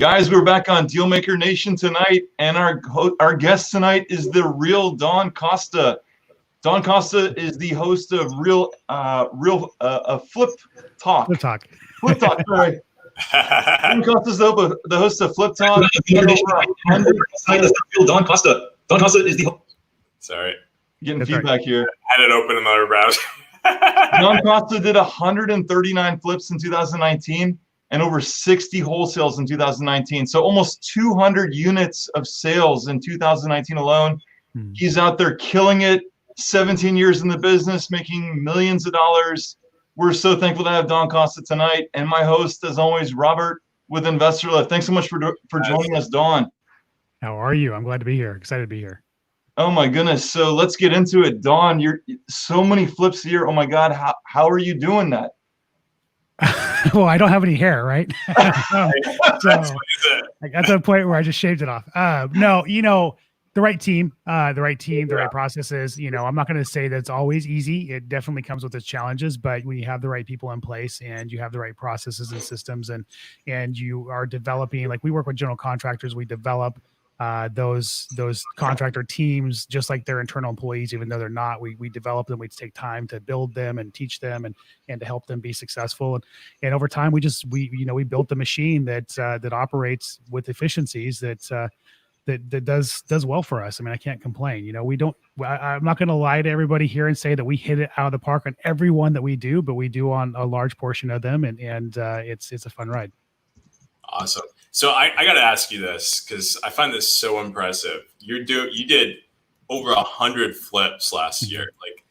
Guys, we're back on Dealmaker Nation tonight, and our guest tonight is the real Don Costa. Don Costa is the host of Flip Talk. Flip Talk, sorry. Don Costa's the host of Flip Talk. Don Costa. Don Costa is the host. Sorry. Getting feedback here. I had it open in another browser. Don Costa did 139 flips in 2019 and over 60 wholesales in 2019. So almost 200 units of sales in 2019 alone. He's out there killing it. 17 years in the business, making millions of dollars. We're so thankful to have Don Costa tonight. And my host, as always, Robert with Investor Life. Thanks so much for joining us, Don. How are you? I'm glad to be here. Excited to be here. Oh my goodness. So let's get into it. Don, you're so many flips a year. Oh my God. How are you doing that? Well, I don't have any hair, right? So I got to a point where I just shaved it off. No, the right team, the right processes. I'm not going to say that it's always easy. It definitely comes with its challenges, but when you have the right people in place and you have the right processes and systems and you are developing, like we work with general contractors, we develop those contractor teams just like their internal employees, even though they're not. We develop them. We take time to build them and teach them and to help them be successful. And over time, we built the machine that operates with efficiencies that does well for us. I mean, I can't complain. I'm not going to lie to everybody here and say that we hit it out of the park on everyone that we do, but we do on a large portion of them, and it's a fun ride. Awesome. So I got to ask you this because I find this so impressive. You did over 100 flips last year. Like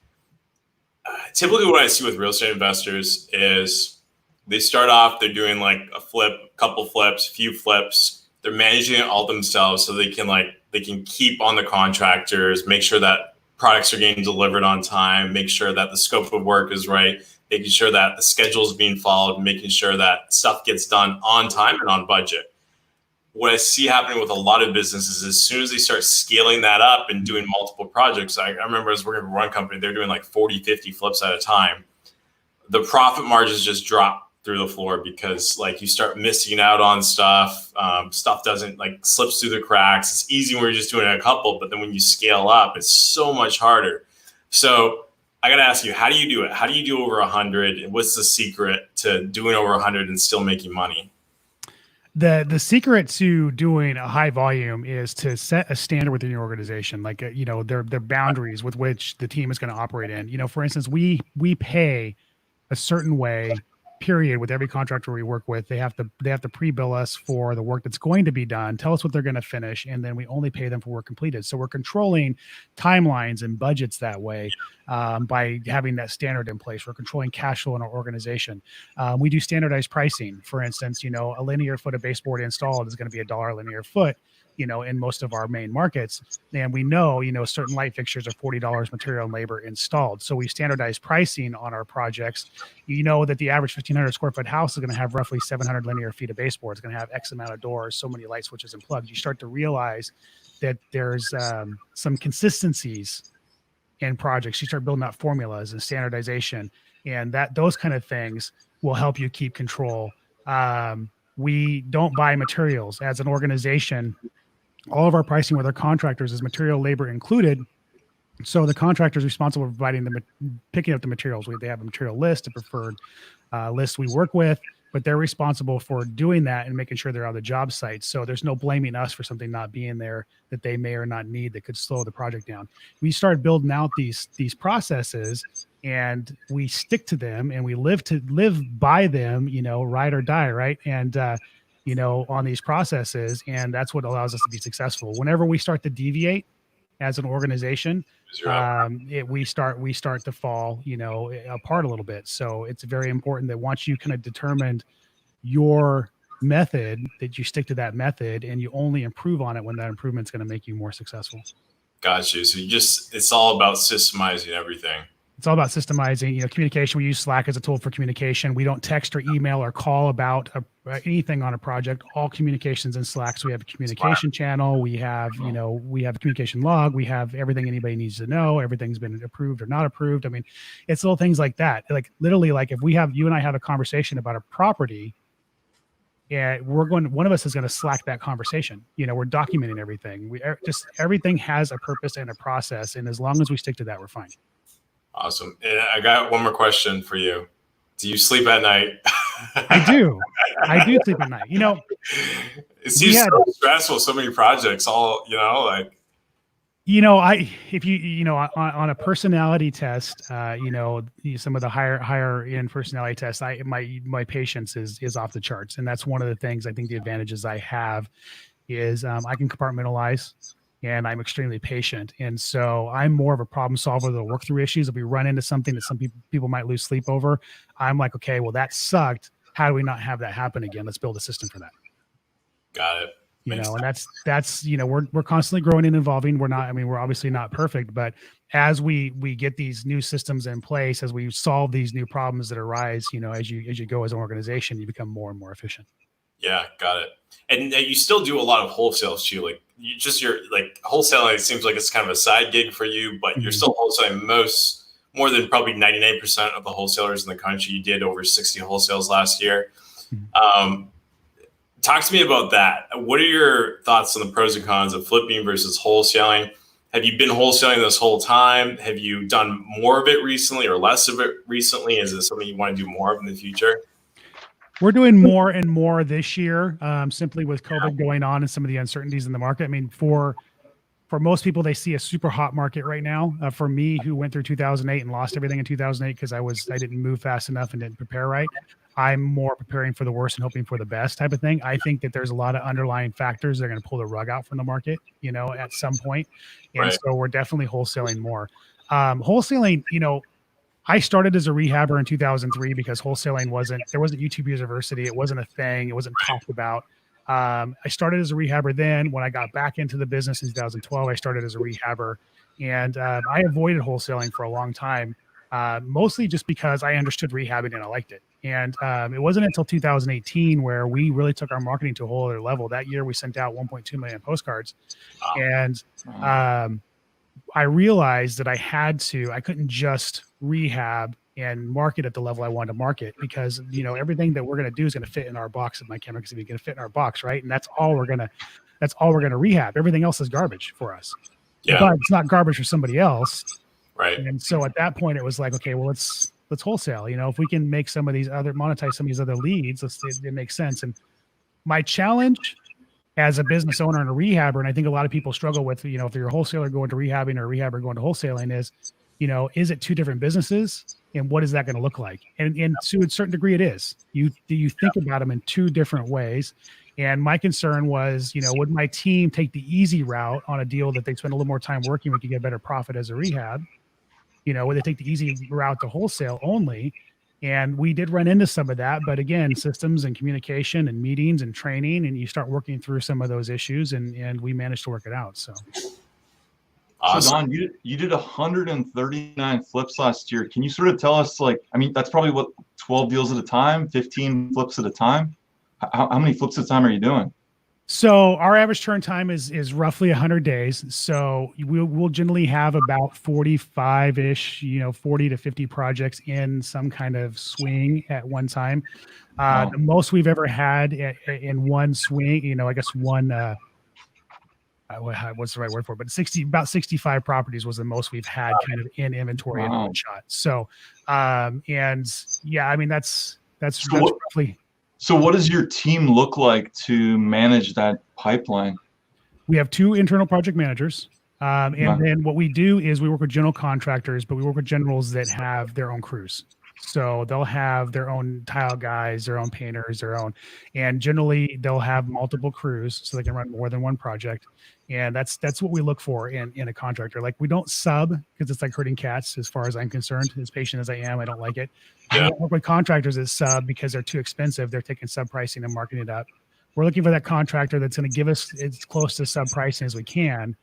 typically what I see with real estate investors is they start off, they're doing like a flip, couple flips, few flips. They're managing it all themselves so they can keep on the contractors, make sure that products are getting delivered on time, make sure that the scope of work is right, making sure that the schedule is being followed, making sure that stuff gets done on time and on budget. What I see happening with a lot of businesses, as soon as they start scaling that up and doing multiple projects, I remember I was working for one company, they're doing like 40, 50 flips at a time. The profit margins just drop through the floor because like you start missing out on stuff. Stuff doesn't slips through the cracks. It's easy when you're just doing a couple, but then when you scale up, it's so much harder. So I got to ask you, how do you do it? How do you do over 100? And what's the secret to doing over 100 and still making money? The secret to doing a high volume is to set a standard within your organization, their boundaries with which the team is going to operate in. For instance, we pay a certain way, period, with every contractor we work with. They have to pre-bill us for the work that's going to be done, tell us what they're going to finish, and then we only pay them for work completed. So we're controlling timelines and budgets that way by having that standard in place. We're controlling cash flow in our organization. We do standardized pricing. For instance, a linear foot of baseboard installed is going to be $1 linear foot, in most of our main markets. And we know, certain light fixtures are $40 material and labor installed. So we standardize pricing on our projects. That the average 1,500 square foot house is going to have roughly 700 linear feet of baseboard. It's going to have X amount of doors, so many light switches and plugs. You start to realize that there's some consistencies in projects. You start building out formulas and standardization, and those kind of things will help you keep control. We don't buy materials as an organization. All of our pricing with our contractors is material, labor included. So the contractor is responsible for providing picking up the materials. They have a material list, a preferred list we work with, but they're responsible for doing that and making sure they're on the job site. So there's no blaming us for something not being there that they may or not need that could slow the project down. We started building out these processes, and we stick to them, and we live by them, ride or die, right? And on these processes, and that's what allows us to be successful. Whenever we start to deviate as an organization, we start to fall, apart a little bit. So it's very important that once you kind of determined your method, that you stick to that method and you only improve on it when that improvement's going to make you more successful. Got you. So it's all about systemizing everything. It's all about systemizing, communication. We use Slack as a tool for communication. We don't text or email or call about anything on a project. All communications in Slack. So we have a communication channel. We have, we have a communication log. We have everything anybody needs to know. Everything's been approved or not approved. I mean, it's little things like that. Like literally, like if you and I have a conversation about a property, and one of us is going to slack that conversation. We're documenting everything. Everything has a purpose and a process. And as long as we stick to that, we're fine. Awesome. And I got one more question for you. Do you sleep at night? I do. I do sleep at night. It seems so stressful. So many projects all, if you on a personality test, some of the higher end personality tests, my patience is off the charts. And that's one of the things I think the advantages I have is I can compartmentalize and I'm extremely patient. And so I'm more of a problem solver that'll work through issues. If we run into something that some people might lose sleep over, I'm like, okay, well, that sucked. How do we not have that happen again? Let's build a system for that. Got it. And that's we're constantly growing and evolving. We're obviously not perfect, but as we get these new systems in place, as we solve these new problems that arise, as you go as an organization, you become more and more efficient. Yeah, got it. And you still do a lot of wholesales too. Like you're wholesaling, it seems like it's kind of a side gig for you, but you're still wholesaling more than probably 99% of the wholesalers in the country. You did over 60 wholesales last year. Talk to me about that. What are your thoughts on the pros and cons of flipping versus wholesaling? Have you been wholesaling this whole time? Have you done more of it recently or less of it recently? Is it something you want to do more of in the future? We're doing more and more this year, simply with COVID going on and some of the uncertainties in the market. I mean, for most people, they see a super hot market right now. For me, who went through 2008 and lost everything in 2008 because I didn't move fast enough and didn't prepare right, I'm more preparing for the worst and hoping for the best type of thing. I think that there's a lot of underlying factors that are going to pull the rug out from the market, at some point. And so we're definitely wholesaling more. Wholesaling, I started as a rehabber in 2003 because wholesaling there wasn't YouTube University. It wasn't a thing. It wasn't talked about. I started as a rehabber then. When I got back into the business in 2012, I started as a rehabber. And I avoided wholesaling for a long time, mostly just because I understood rehabbing and I liked it. And it wasn't until 2018 where we really took our marketing to a whole other level. That year, we sent out 1.2 million postcards. And I realized that I couldn't just rehab and market at the level I wanted to market because, everything that we're going to do is going to fit in our box of my camera because it's going to fit in our box. Right. And that's all we're going to rehab. Everything else is garbage for us. Yeah. But it's not garbage for somebody else. Right. And so at that point it was like, okay, well, let's wholesale, if we can monetize some of these other leads, it makes sense. And my challenge as a business owner and a rehabber, and I think a lot of people struggle with, if you're a wholesaler going to rehabbing or a rehabber going to wholesaling is it two different businesses and what is that going to look like? And to a certain degree it is. You think about them in two different ways. And my concern was, would my team take the easy route on a deal that they spend a little more time working, we could get better profit as a rehab? Would they take the easy route to wholesale only? And we did run into some of that, but again, systems and communication and meetings and training, and you start working through some of those issues and we managed to work it out. So. Awesome. So Don, you did 139 flips last year. Can you sort of tell us, that's probably what, 12 deals at a time, 15 flips at a time? How many flips at a time are you doing? So our average turn time is roughly 100 days. So we'll generally have about 45-ish, 40 to 50 projects in some kind of swing at one time. The most we've ever had in one swing, I guess one, what's the right word for it? But about 65 properties was the most we've had kind of in inventory in one shot. So, that's roughly. So what does your team look like to manage that pipeline? We have 2 internal project managers. Then what we do is we work with general contractors, but we work with generals that have their own crews. So they'll have their own tile guys, their own painters, and generally they'll have multiple crews so they can run more than one project. And that's what we look for in a contractor. Like, we don't sub because it's like herding cats as far as I'm concerned. As patient as I am, I don't like it. Yeah. We don't work with contractors that sub because they're too expensive. They're taking sub pricing and marking it up. We're looking for that contractor that's going to give us as close to sub pricing as we can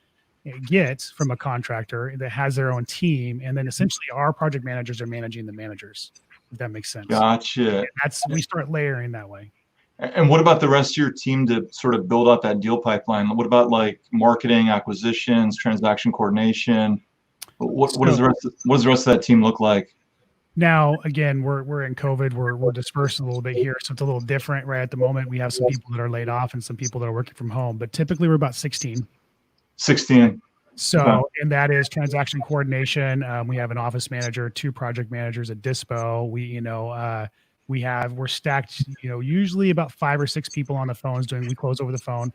get from a contractor that has their own team. And then essentially our project managers are managing the managers, if that makes sense. Gotcha. We start layering that way. And what about the rest of your team to sort of build out that deal pipeline? What about like marketing, acquisitions, transaction coordination? What does the rest of that team look like? Now, again, we're in COVID. We're dispersed a little bit here, so it's a little different right at the moment. We have some people that are laid off and some people that are working from home, but typically we're about 16. 16. So, Okay. and that is transaction coordination. We have an office manager, 2 project managers at Dispo. We're stacked, usually about 5 or 6 people on the phones we close over the phone.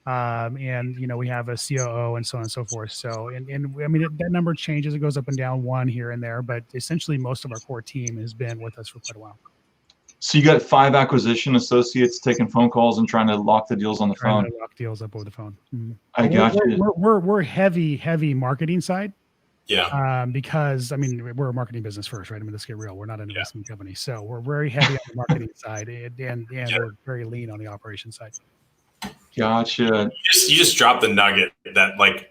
And we have a COO and so on and so forth. So, and I mean, that number changes. It goes up and down, 1 here and there, but essentially most of our core team has been with us for quite a while. So you got 5 acquisition associates taking phone calls and trying to lock the deals on the phone. Trying to lock deals up over the phone. Mm-hmm. I got you. We're heavy marketing side. Yeah. Because I mean, we're a marketing business first, right? I mean, let's get real. We're not an investment company, so we're very heavy on the marketing side, and we're very lean on the operation side. Gotcha. You just dropped the nugget that like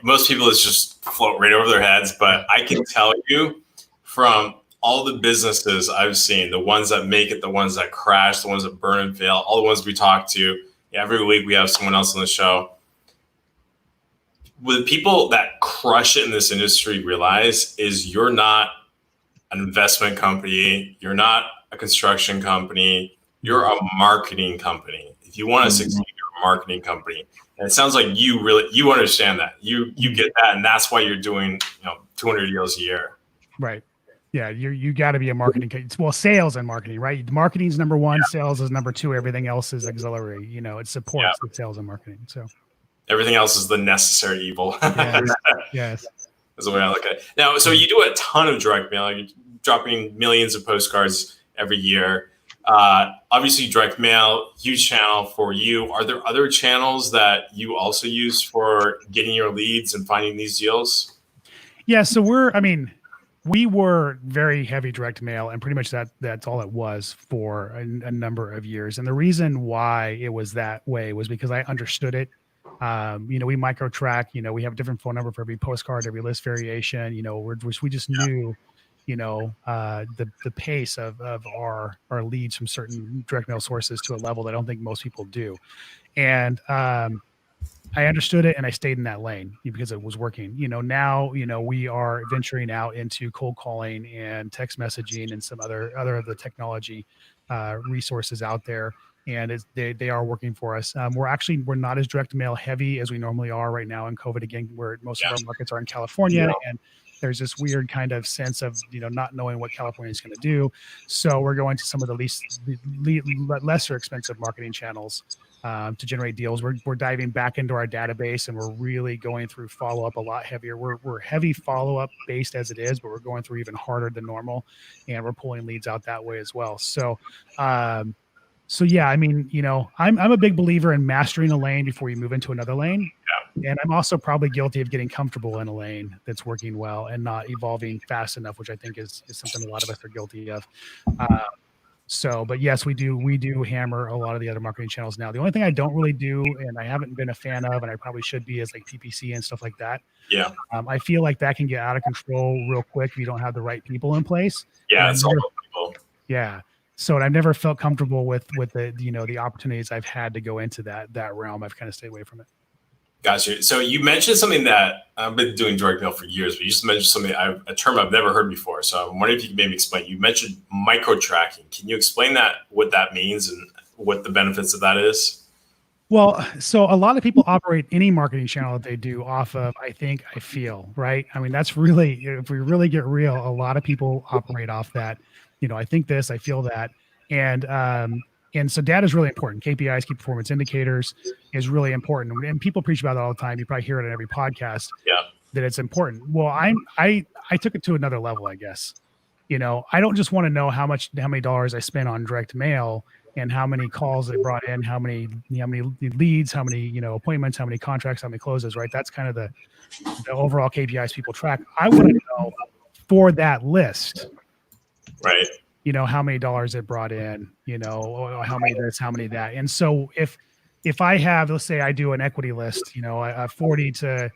most people is just float right over their heads, but I can tell you from all the businesses I've seen, the ones that make it, the ones that crash, the ones that burn and fail, all the ones we talk to, every week we have someone else on the show. What people that crush it in this industry realize is you're not an investment company, you're not a construction company, you're a marketing company. If you want to succeed, you're a marketing company. And it sounds like you understand that. You get that, and that's why you're doing 200 deals a year. Right. Yeah, you got to be a marketing. Well, sales and marketing, right? Marketing's number 1, sales is number 2. Everything else is auxiliary. It supports the sales and marketing. So everything else is the necessary evil. Yes. That's the way I look at it. Now, so you do a ton of direct mail. You're dropping millions of postcards every year. Obviously, direct mail, huge channel for you. Are there other channels that you also use for getting your leads and finding these deals? Yeah, so we were very heavy direct mail, and pretty much that's all it was for a number of years. And the reason why it was that way was because I understood it. We micro track, we have a different phone number for every postcard, every list variation, we just knew, the pace of our leads from certain direct mail sources to a level that I don't think most people do. And, I understood it and I stayed in that lane because it was working. Now, we are venturing out into cold calling and text messaging and some other of the technology resources out there. And they are working for us. We're not as direct mail heavy as we normally are right now in COVID, again, where most of our markets are in California. And there's this weird kind of sense of, not knowing what California is going to do. So we're going to some of the lesser expensive marketing channels to generate deals. We're diving back into our database and we're really going through follow-up a lot heavier. We're heavy follow-up based as it is, but we're going through even harder than normal, and we're pulling leads out that way as well. So yeah, I'm a big believer in mastering a lane before you move into another lane. Yeah. And I'm also probably guilty of getting comfortable in a lane that's working well and not evolving fast enough, which I think is something a lot of us are guilty of. But yes, we do hammer a lot of the other marketing channels now. The only thing I don't really do, and I haven't been a fan of, and I probably should be, is like PPC and stuff like that. Yeah. I feel like that can get out of control real quick if you don't have the right people in place. Yeah, it's all people. Yeah. So I've never felt comfortable with the the opportunities I've had to go into that realm. I've kind of stayed away from it. Gotcha. So you mentioned something that I've been doing direct mail for years, but you just mentioned something, a term I've never heard before. So I'm wondering if you can maybe explain. You mentioned micro tracking. Can you explain what that means and what the benefits of that is? Well, so a lot of people operate any marketing channel that they do off of I feel, right? I mean, that's really, if we really get real, a lot of people operate off that, I think this, I feel that. And so data is really important. KPIs, key performance indicators, is really important. And people preach about it all the time. You probably hear it in every podcast. Yeah. That it's important. Well, I took it to another level, I guess. I don't just want to know how many dollars I spent on direct mail and how many calls they brought in, how many leads, how many, appointments, how many contracts, how many closes, right? That's kind of the overall KPIs people track. I want to know for that list, right? How many dollars it brought in, how many this, how many that. And so if I have, let's say I do an equity list, a 40 to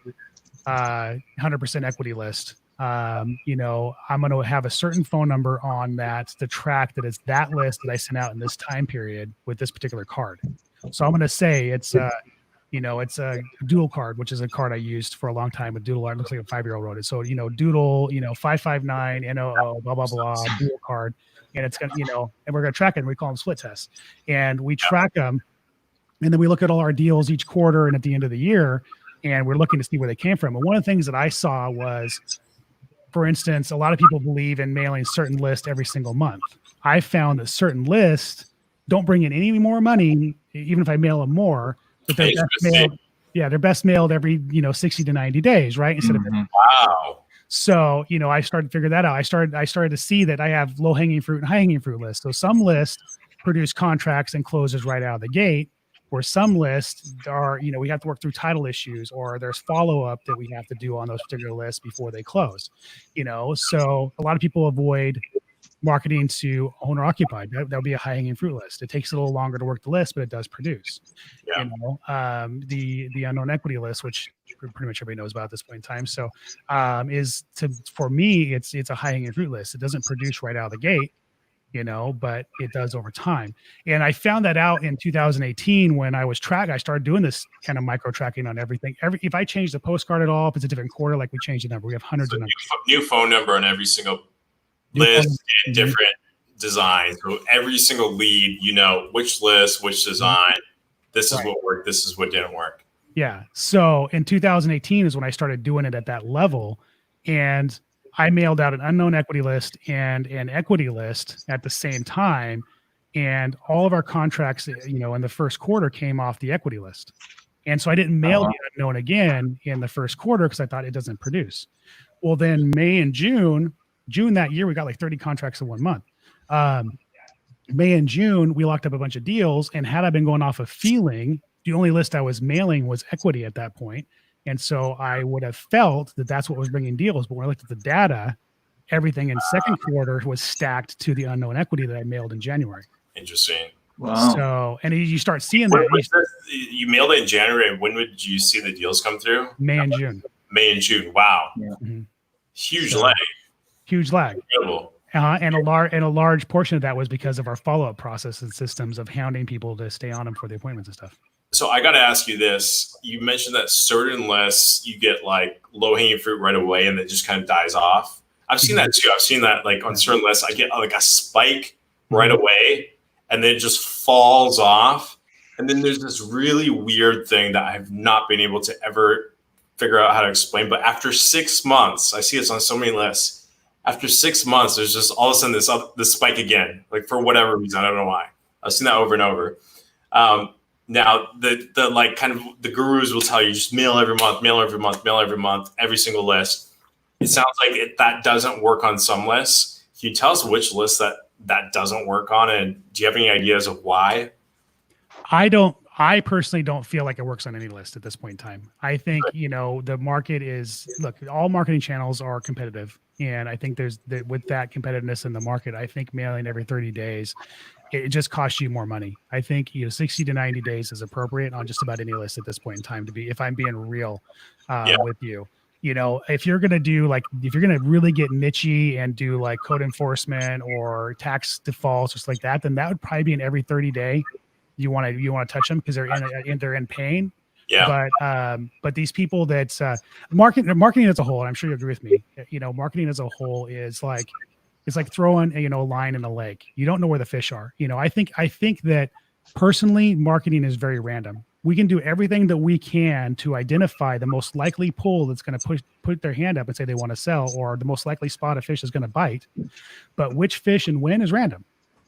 100% equity list, I'm going to have a certain phone number on that to track that it's that list that I sent out in this time period with this particular card. So I'm going to say it's It's a Doodle card, which is a card I used for a long time with Doodle art. It looks like a 5-year-old wrote it. So, Doodle, 559, NOO, blah, blah, blah, Doodle card. And it's going to, and we're going to track it. And we call them split tests. And we track them. And then we look at all our deals each quarter and at the end of the year. And we're looking to see where they came from. And one of the things that I saw was, for instance, a lot of people believe in mailing certain lists every single month. I found that certain lists don't bring in any more money, even if I mail them more. But they're best mailed every 60 to 90 days, right? Instead of wow. So I started to figure that out. I started to see that I have low hanging fruit and high hanging fruit lists. So some lists produce contracts and closes right out of the gate, where some lists are we have to work through title issues, or there's follow up that we have to do on those particular lists before they close. So a lot of people avoid marketing to owner occupied. That would be a high hanging fruit list. It takes a little longer to work the list, but it does produce. Yeah. The unknown equity list, which pretty much everybody knows about at this point in time. So for me, it's a high hanging fruit list. It doesn't produce right out of the gate, but it does over time. And I found that out in 2018 when I started doing this kind of micro tracking on everything. If I change the postcard at all, if it's a different quarter, like we change the number, we have hundreds of numbers. New phone number on every single list and different designs. So every single lead, which list, which design, this is what worked, this is what didn't work. Yeah. So in 2018 is when I started doing it at that level. And I mailed out an unknown equity list and an equity list at the same time. And all of our contracts, in the first quarter came off the equity list. And so I didn't mail the unknown again in the first quarter because I thought it doesn't produce. Well, then May and June that year, we got like 30 contracts in 1 month. May and June, we locked up a bunch of deals. And had I been going off of feeling, the only list I was mailing was equity at that point. And so I would have felt that that's what was bringing deals. But when I looked at the data, everything in second quarter was stacked to the unknown equity that I mailed in January. Interesting. Wow. So, and you start seeing that. You mailed it in January. When would you see the deals come through? May and June. May and June. Wow. Yeah. Mm-hmm. Huge lag. Huge lag. Incredible. And a large portion of that was because of our follow-up process and systems of hounding people to stay on them for the appointments and stuff. So I got to ask you this. You mentioned that certain lists you get like low-hanging fruit right away and it just kind of dies off. I've seen that too. I've seen that like on certain lists, I get like a spike right away and then it just falls off. And then there's this really weird thing that I've not been able to ever figure out how to explain. But after 6 months, I see this on so many lists. After 6 months, there's just all of a sudden this spike again, like for whatever reason. I don't know why. I've seen that over and over. Now the like kind of the gurus will tell you just mail every month, every single list. It sounds like that doesn't work on some lists. Can you tell us which list that doesn't work on? And do you have any ideas of why? I personally don't feel like it works on any list at this point in time. I think, the market all marketing channels are competitive. And I think with that competitiveness in the market, I think mailing every 30 days, it just costs you more money. I think 60 to 90 days is appropriate on just about any list at this point in time if I'm being real with you. If you're going to really get nichey and do like code enforcement or tax defaults, just like that, then that would probably be an every 30 day. You want to touch them because they're in pain. Yeah. But these people that marketing as a whole, and I'm sure you agree with me, marketing as a whole is like, it's like throwing a line in a lake. You don't know where the fish are. I think that personally, marketing is very random. We can do everything that we can to identify the most likely pool that's going to put their hand up and say they want to sell, or the most likely spot a fish is going to bite. But which fish and when is random.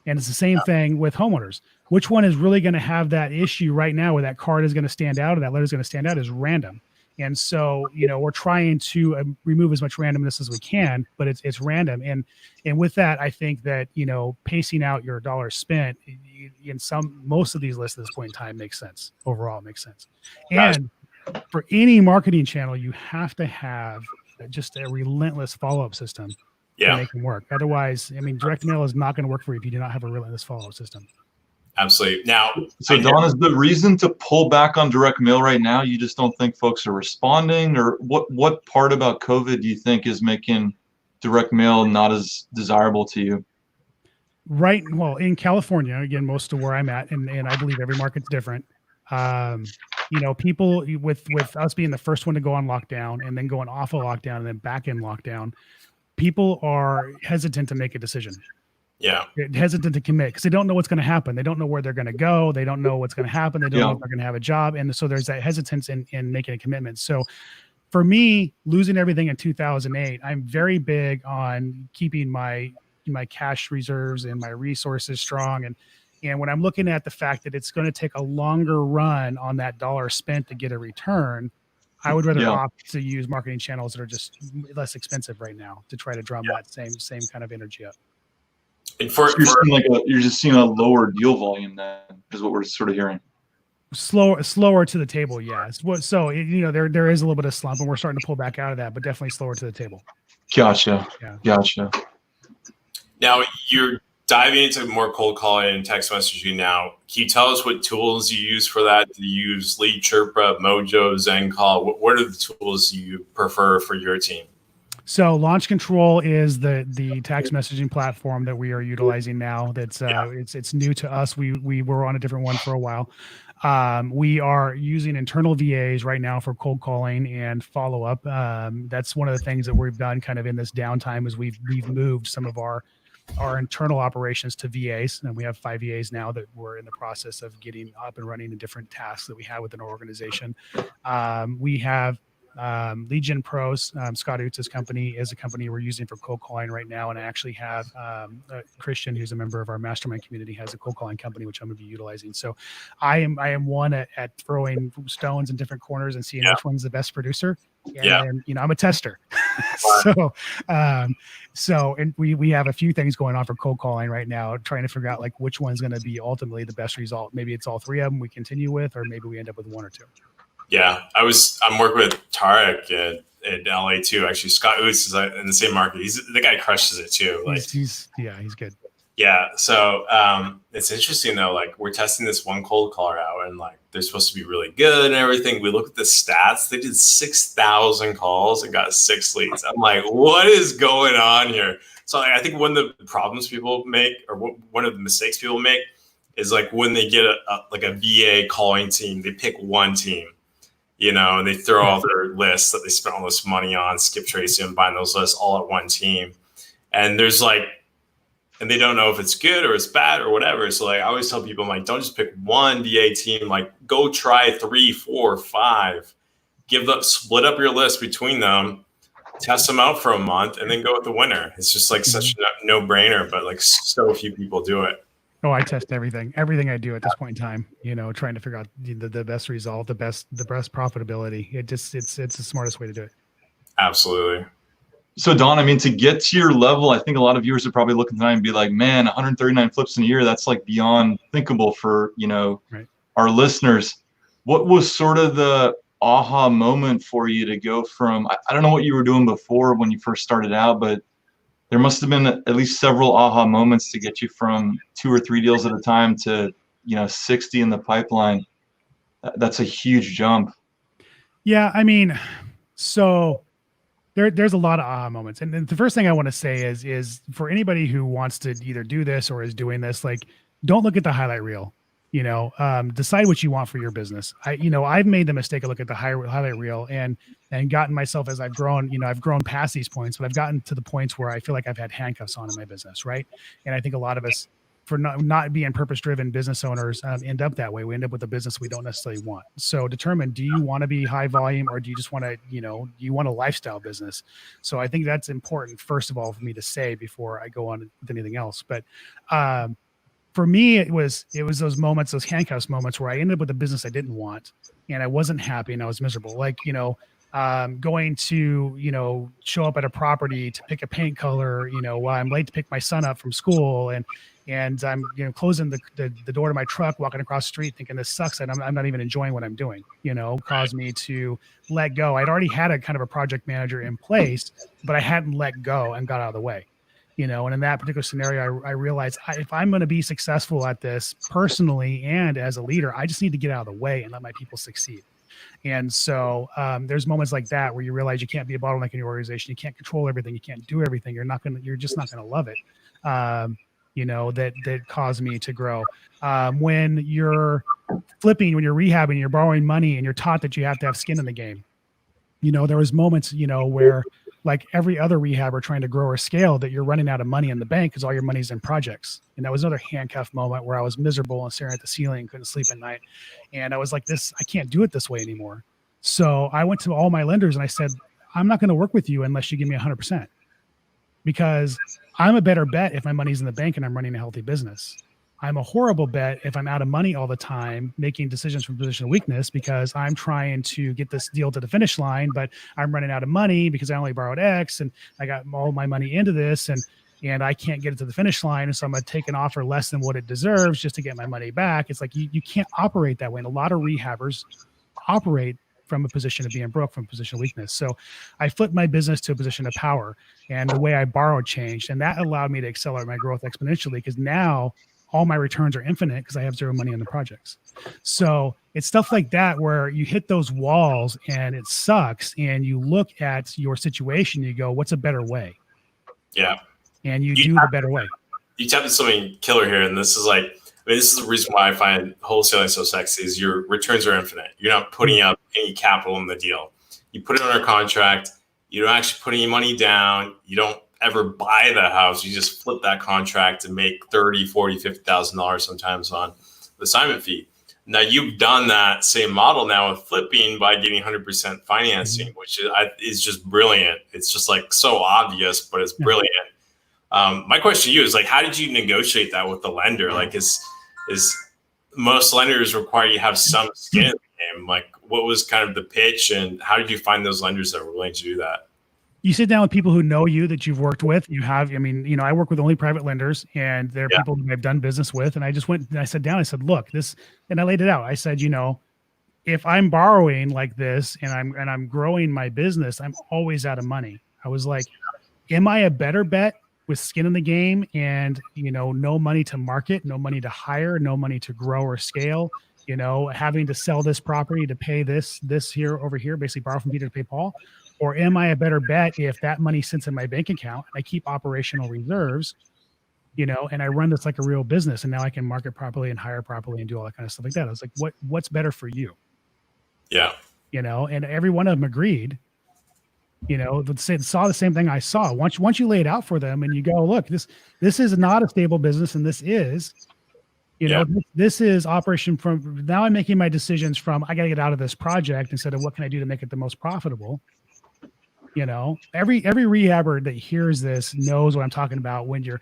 And it's the same thing with homeowners. Which one is really going to have that issue right now where that card is going to stand out or that letter is going to stand out is random. And so, we're trying to remove as much randomness as we can, but it's random. And with that, I think that, pacing out your dollars spent in most of these lists at this point in time makes sense. Overall, it makes sense. And for any marketing channel, you have to have just a relentless follow-up system to make them work. Otherwise, direct mail is not going to work for you if you do not have a relentless follow-up system. Absolutely. Now, so Don, is the reason to pull back on direct mail right now? You just don't think folks are responding, or what part about COVID do you think is making direct mail not as desirable to you? Right. Well, in California, again, most of where I'm at, and I believe every market's different. people with us being the first one to go on lockdown and then going off of lockdown and then back in lockdown, people are hesitant to make a decision. Yeah. They're hesitant to commit because they don't know what's going to happen. They don't know where they're going to go. They don't know what's going to happen. They don't know if they're going to have a job. And so there's that hesitance in making a commitment. So for me, losing everything in 2008, I'm very big on keeping my cash reserves and my resources strong. And when I'm looking at the fact that it's going to take a longer run on that dollar spent to get a return, I would rather opt to use marketing channels that are just less expensive right now to try to drum that same kind of energy up. And so you're just seeing a lower deal volume then, is what we're sort of hearing. Slower to the table, yeah. So there is a little bit of slump, and we're starting to pull back out of that, but definitely slower to the table. Gotcha. Yeah. Gotcha. Now you're diving into more cold calling and text messaging now. Can you tell us what tools you use for that? Do you use Lead Chirpa, Mojo, ZenCall? What are the tools you prefer for your team? So Launch Control is the text messaging platform that we are utilizing now. That's it's new to us. We were on a different one for a while. We are using internal VAs right now for cold calling and follow up. That's one of the things that we've done kind of in this downtime is we've moved some of our internal operations to VAs, and we have 5 VAs now that we're in the process of getting up and running in different tasks that we have within our organization. We have Legion Pros, Scott Utz's company is a company we're using for cold calling right now. And I actually have Christian, who's a member of our mastermind community, has a cold calling company, which I'm going to be utilizing. So I am one at throwing stones in different corners and seeing which one's the best producer. And then, I'm a tester. And we have a few things going on for cold calling right now, trying to figure out like which one's going to be ultimately the best result. Maybe it's all 3 of them we continue with, or maybe we end up with 1 or 2. Yeah, I'm working with Tarek at LA too. Actually, Scott Utz is in the same market. The guy crushes it too. Like he's good. Yeah. So it's interesting though. Like we're testing this one cold caller out, and like they're supposed to be really good and everything. We look at the stats. They did 6,000 calls and got 6 leads. I'm like, what is going on here? So I think one of the problems people make, or one of the mistakes people make, is like when they get a VA calling team, they pick one team. And they throw all their lists that they spent all this money on, skip tracing and buying those lists all at one team. And and they don't know if it's good or it's bad or whatever. So like I always tell people, I'm like, don't just pick one VA team, like go try 3, 4, 5, split up your list between them, test them out for a month and then go with the winner. It's just like such a no brainer, but like so few people do it. Oh, I test everything I do at this point in time, trying to figure out the best result, the best profitability. It's the smartest way to do it. Absolutely. So Don, to get to your level, I think a lot of viewers are probably looking tonight and be like, man, 139 flips in a year, that's like beyond thinkable for, our listeners. What was sort of the aha moment for you to go from, I don't know what you were doing before when you first started out, but there must have been at least several aha moments to get you from 2 or 3 deals at a time to, 60 in the pipeline. That's a huge jump. Yeah. So there's a lot of aha moments. And the first thing I want to say is for anybody who wants to either do this or is doing this, like, don't look at the highlight reel. Decide what you want for your business. I've made the mistake of looking at the highlight reel and gotten myself as I've grown, I've grown past these points, but I've gotten to the points where I feel like I've had handcuffs on in my business. Right. And I think a lot of us, for not being purpose-driven business owners, end up that way. We end up with a business we don't necessarily want. So determine, do you want to be high volume or do you just want to, do you want a lifestyle business? So I think that's important, first of all, for me to say before I go on with anything else. But, for me, it was those moments, those handcuffs moments where I ended up with a business I didn't want and I wasn't happy and I was miserable. Like, going to, show up at a property to pick a paint color, while I'm late to pick my son up from school and I'm, closing the door to my truck, walking across the street thinking this sucks and I'm not even enjoying what I'm doing, caused me to let go. I'd already had a kind of a project manager in place, but I hadn't let go and got out of the way. And in that particular scenario, I realized if I'm going to be successful at this personally and as a leader, I just need to get out of the way and let my people succeed. And so there's moments like that where you realize you can't be a bottleneck in your organization. You can't control everything. You can't do everything. You're just not going to love it. that caused me to grow. When you're flipping, when you're rehabbing, you're borrowing money and you're taught that you have to have skin in the game. There was moments, where like every other rehabber trying to grow or scale, that you're running out of money in the bank because all your money's in projects. And that was another handcuff moment where I was miserable and staring at the ceiling, couldn't sleep at night. And I was like, I can't do it this way anymore. So I went to all my lenders and I said, I'm not going to work with you unless you give me 100%, because I'm a better bet if my money's in the bank and I'm running a healthy business. I'm a horrible bet if I'm out of money all the time, making decisions from a position of weakness because I'm trying to get this deal to the finish line, but I'm running out of money because I only borrowed X and I got all my money into this and I can't get it to the finish line. And so I'm going to take an offer less than what it deserves just to get my money back. It's like, you can't operate that way. And a lot of rehabbers operate from a position of being broke, from a position of weakness. So I flipped my business to a position of power, and the way I borrowed changed. And that allowed me to accelerate my growth exponentially, because now all my returns are infinite because I have zero money in the projects. So it's stuff like that where you hit those walls and it sucks. And you look at your situation, you go, what's a better way? Yeah. And you do the better way. You tapped into something killer here. And this is this is the reason why I find wholesaling so sexy, is your returns are infinite. You're not putting up any capital in the deal. You put it under contract. You don't actually put any money down. You don't ever buy the house. You just flip that contract and make $30,000, $40,000, $50,000 sometimes on the assignment fee. Now you've done that same model now with flipping by getting 100% financing, which is just brilliant. It's just like so obvious, but it's brilliant. My question to you is how did you negotiate that with the lender? Is most lenders require you have some skin in the game? What was kind of the pitch, and how did you find those lenders that were willing to do that? You sit down with people who know you, that you've worked with. I work with only private lenders, and they're people who I've done business with. And I just went and I sat down, I said, look, and I laid it out. I said, if I'm borrowing like this and I'm growing my business, I'm always out of money. I was like, am I a better bet with skin in the game and, no money to market, no money to hire, no money to grow or scale, having to sell this property to pay this here over here, basically borrow from Peter to pay Paul? Or am I a better bet if that money sits in my bank account and I keep operational reserves, and I run this like a real business, and now I can market properly and hire properly and do all that kind of stuff like that? I was like, what's better for you? Yeah. And every one of them agreed, saw the same thing I saw. Once you lay it out for them and you go, look, this is not a stable business, and this is, this is operation from, now I'm making my decisions from, I got to get out of this project instead of what can I do to make it the most profitable. Every rehabber that hears this knows what I'm talking about. When you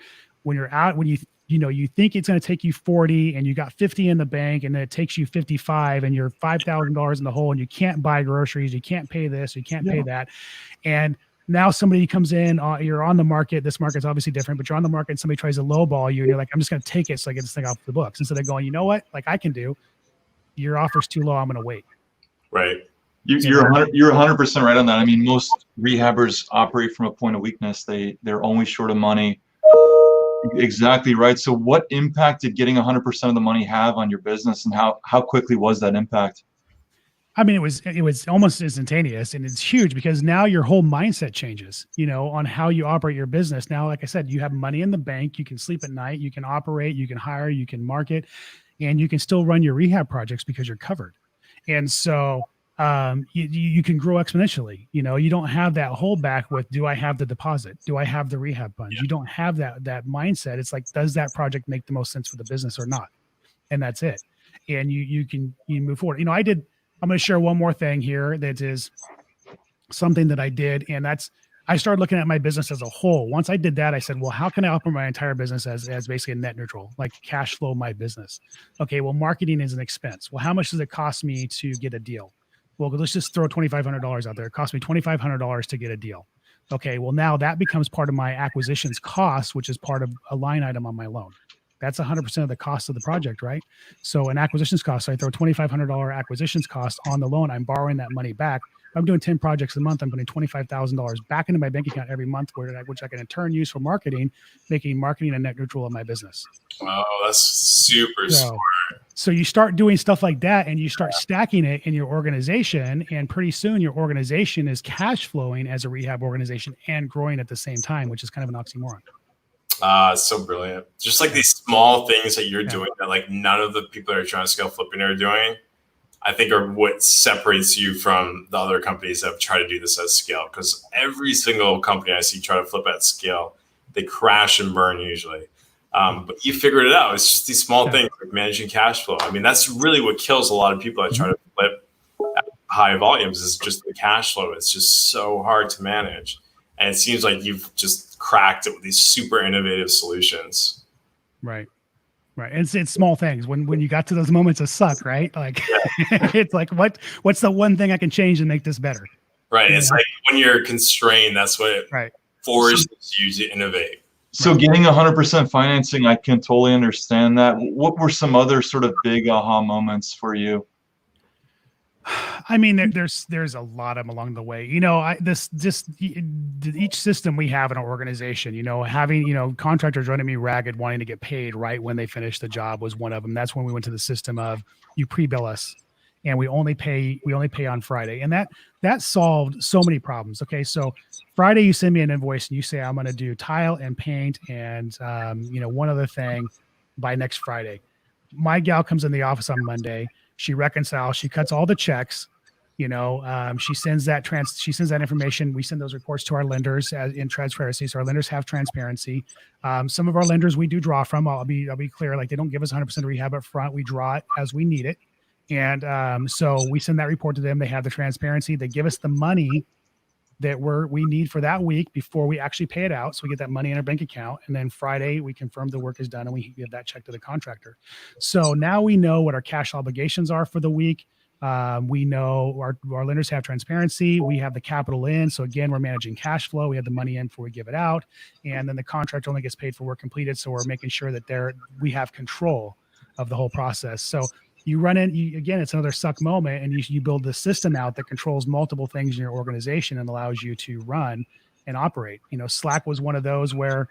think it's going to take you 40 and you got 50 in the bank, and then it takes you 55 and you're $5,000 in the hole, and you can't buy groceries, you can't pay this, you can't pay that. And now somebody comes in, you're on the market. This market's obviously different, but you're on the market and somebody tries to lowball you, and you're like, I'm just going to take it so I get this thing off the books. Instead of going, you know what, I can do, your offer's too low, I'm going to wait. Right. You're 100% right on that. I mean, most rehabbers operate from a point of weakness. They're always short of money. Exactly right. So what impact did getting 100% of the money have on your business, and how quickly was that impact? I mean, it was almost instantaneous, and it's huge because now your whole mindset changes, on how you operate your business. Now, like I said, you have money in the bank, you can sleep at night, you can operate, you can hire, you can market, and you can still run your rehab projects because you're covered. And so you can grow exponentially. You don't have that holdback with, do I have the deposit? Do I have the rehab funds? You don't have that mindset. It's like, does that project make the most sense for the business or not? And that's it. And you move forward. I'm going to share one more thing here that is something that I did. And I started looking at my business as a whole. Once I did that, I said, well, how can I operate my entire business as basically a net neutral, like cash flow my business? Okay, well, marketing is an expense. Well, how much does it cost me to get a deal? Well, let's just throw $2,500 out there. It cost me $2,500 to get a deal. Okay, well, now that becomes part of my acquisitions cost, which is part of a line item on my loan. That's 100% of the cost of the project, right? So an acquisitions cost, so I throw $2,500 acquisitions cost on the loan. I'm borrowing that money back. If I'm doing 10 projects a month, I'm putting $25,000 back into my bank account every month, which I can in turn use for marketing, making marketing a net neutral of my business. Wow, that's super smart. So you start doing stuff like that, and you start stacking it in your organization, and pretty soon your organization is cash flowing as a rehab organization and growing at the same time, which is kind of an oxymoron. So brilliant. Just like these small things that you're doing that like none of the people that are trying to scale flipping are doing, I think are what separates you from the other companies that have tried to do this at scale. Because every single company I see try to flip at scale, they crash and burn usually. But you figured it out. It's just these small things like managing cash flow. I mean, that's really what kills a lot of people that try to flip at high volumes is just the cash flow. It's just so hard to manage. And it seems like you've just cracked it with these super innovative solutions. Right. Right. It's small things. When you got to those moments of suck, right? Like it's like what's the one thing I can change and make this better? Right. It's like when you're constrained, that's what forces you to innovate. So getting 100% financing, I can totally understand that. What were some other sort of big aha moments for you? I mean, there's a lot of them along the way. You know, each system we have in our organization, you know, having, you know, contractors running me ragged, wanting to get paid right when they finish the job was one of them. That's when we went to the system of you pre-bill us and we only pay on Friday. And that solved so many problems. Okay. So Friday you send me an invoice and you say, I'm going to do tile and paint and, you know, one other thing by next Friday. My gal comes in the office on Monday. She reconciles, she cuts all the checks, you know, she sends that information. We send those reports to our lenders in transparency. So our lenders have transparency. Some of our lenders we do draw from. I'll be clear, like they don't give us 100% rehab up front. We draw it as we need it. And so we send that report to them. They have the transparency. They give us the money that we need for that week before we actually pay it out. So we get that money in our bank account. And then Friday we confirm the work is done and we give that check to the contractor. So now we know what our cash obligations are for the week. We know our lenders have transparency. We have the capital in. So again, we're managing cash flow. We have the money in before we give it out. And then the contractor only gets paid for work completed. So we're making sure that we have control of the whole process. So you run in, again, it's another suck moment, and you build the system out that controls multiple things in your organization and allows you to run and operate. You know, Slack was one of those where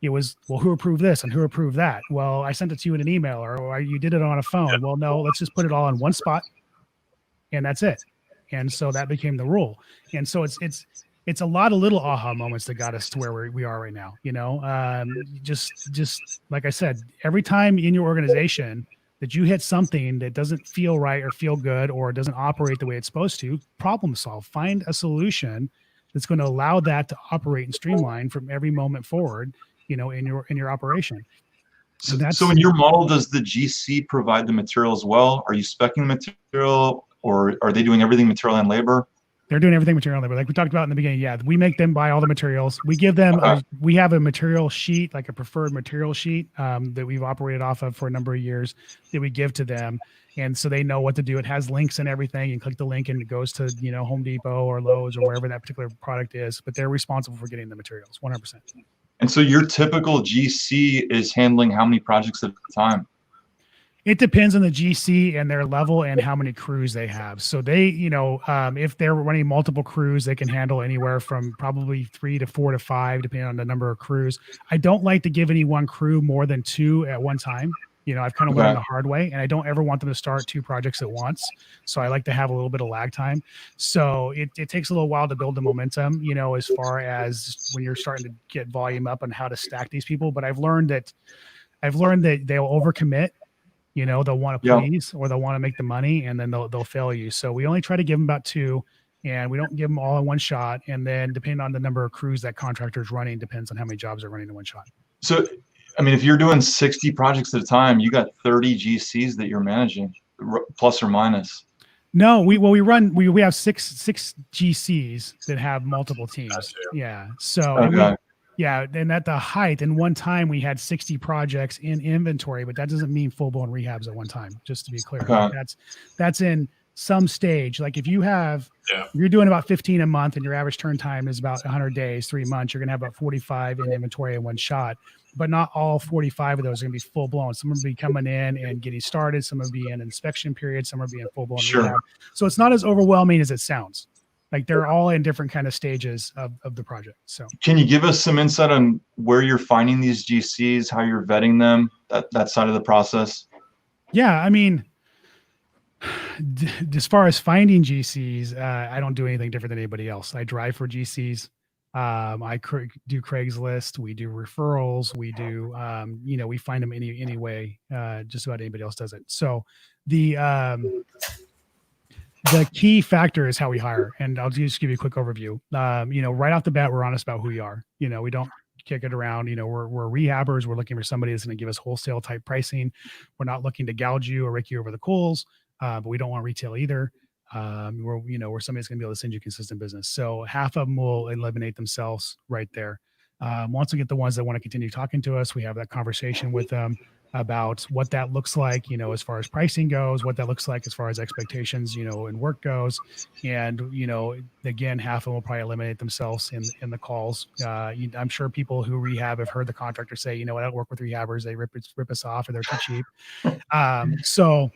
it was, well, who approved this and who approved that? Well, I sent it to you in an email or you did it on a phone. Well, no, let's just put it all in one spot and that's it. And so that became the rule. And so it's a lot of little aha moments that got us to where we are right now. You know, just like I said, every time in your organization that you hit something that doesn't feel right or feel good or doesn't operate the way it's supposed to, problem solve, find a solution that's going to allow that to operate and streamline from every moment forward, you know, in your operation. So in your model, does the GC provide the material as well? Are you speccing the material or are they doing everything material and labor? They're doing everything material labor, like we talked about in the beginning. Yeah, we make them buy all the materials. We give them, we have a material sheet, like a preferred material sheet that we've operated off of for a number of years that we give to them. And so they know what to do. It has links and everything. You click the link and it goes to, you know, Home Depot or Lowe's or wherever that particular product is, but they're responsible for getting the materials 100%. And so your typical GC is handling how many projects at a time? It depends on the GC and their level and how many crews they have. So they, you know, if they're running multiple crews, they can handle anywhere from probably 3 to 4 to 5, depending on the number of crews. I don't like to give any one crew more than 2 at one time. You know, I've kind of learned the hard way, and I don't ever want them to start 2 projects at once. So I like to have a little bit of lag time. So it takes a little while to build the momentum, you know, as far as when you're starting to get volume up and how to stack these people. But I've learned that they'll overcommit. You know, they'll want to please or they'll want to make the money and then they'll fail you. So we only try to give them about 2 and we don't give them all in one shot. And then depending on the number of crews that contractor is running, depends on how many jobs are running in one shot. So, I mean, if you're doing 60 projects at a time, you got 30 GCs that you're managing, plus or minus. No, we have six GCs that have multiple teams. Yeah. So yeah, and at the height, in one time we had 60 projects in inventory, but that doesn't mean full-blown rehabs at one time, just to be clear. Like that's in some stage. Like if you're doing about 15 a month and your average turn time is about 100 days, 3 months, you're going to have about 45 in inventory in one shot, but not all 45 of those are going to be full-blown. Some will be coming in and getting started. Some will be in inspection period. Some are being full-blown rehab. So it's not as overwhelming as it sounds. Like they're all in different kind of stages of the project. So can you give us some insight on where you're finding these GCs, how you're vetting them, that side of the process? Yeah, I mean, as far as finding GCs, I don't do anything different than anybody else. I drive for GCs. Do Craigslist. We do referrals. We do, we find them any way. Just about anybody else does it. So the key factor is how we hire. And I'll just give you a quick overview. Right off the bat, we're honest about who we are. We don't kick it around. We're rehabbers. We're looking for somebody that's going to give us wholesale type pricing. We're not looking to gouge you or rake you over the coals, but we don't want retail either. We're somebody's going to be able to send you consistent business. So half of them will eliminate themselves right there. Once we get the ones that want to continue talking to us, we have that conversation with them about what that looks like, as far as pricing goes, what that looks like as far as expectations, and work goes. And, again, half of them will probably eliminate themselves in the calls. I'm sure people who rehab have heard the contractor say, I don't work with rehabbers. They rip us off or they're too cheap. So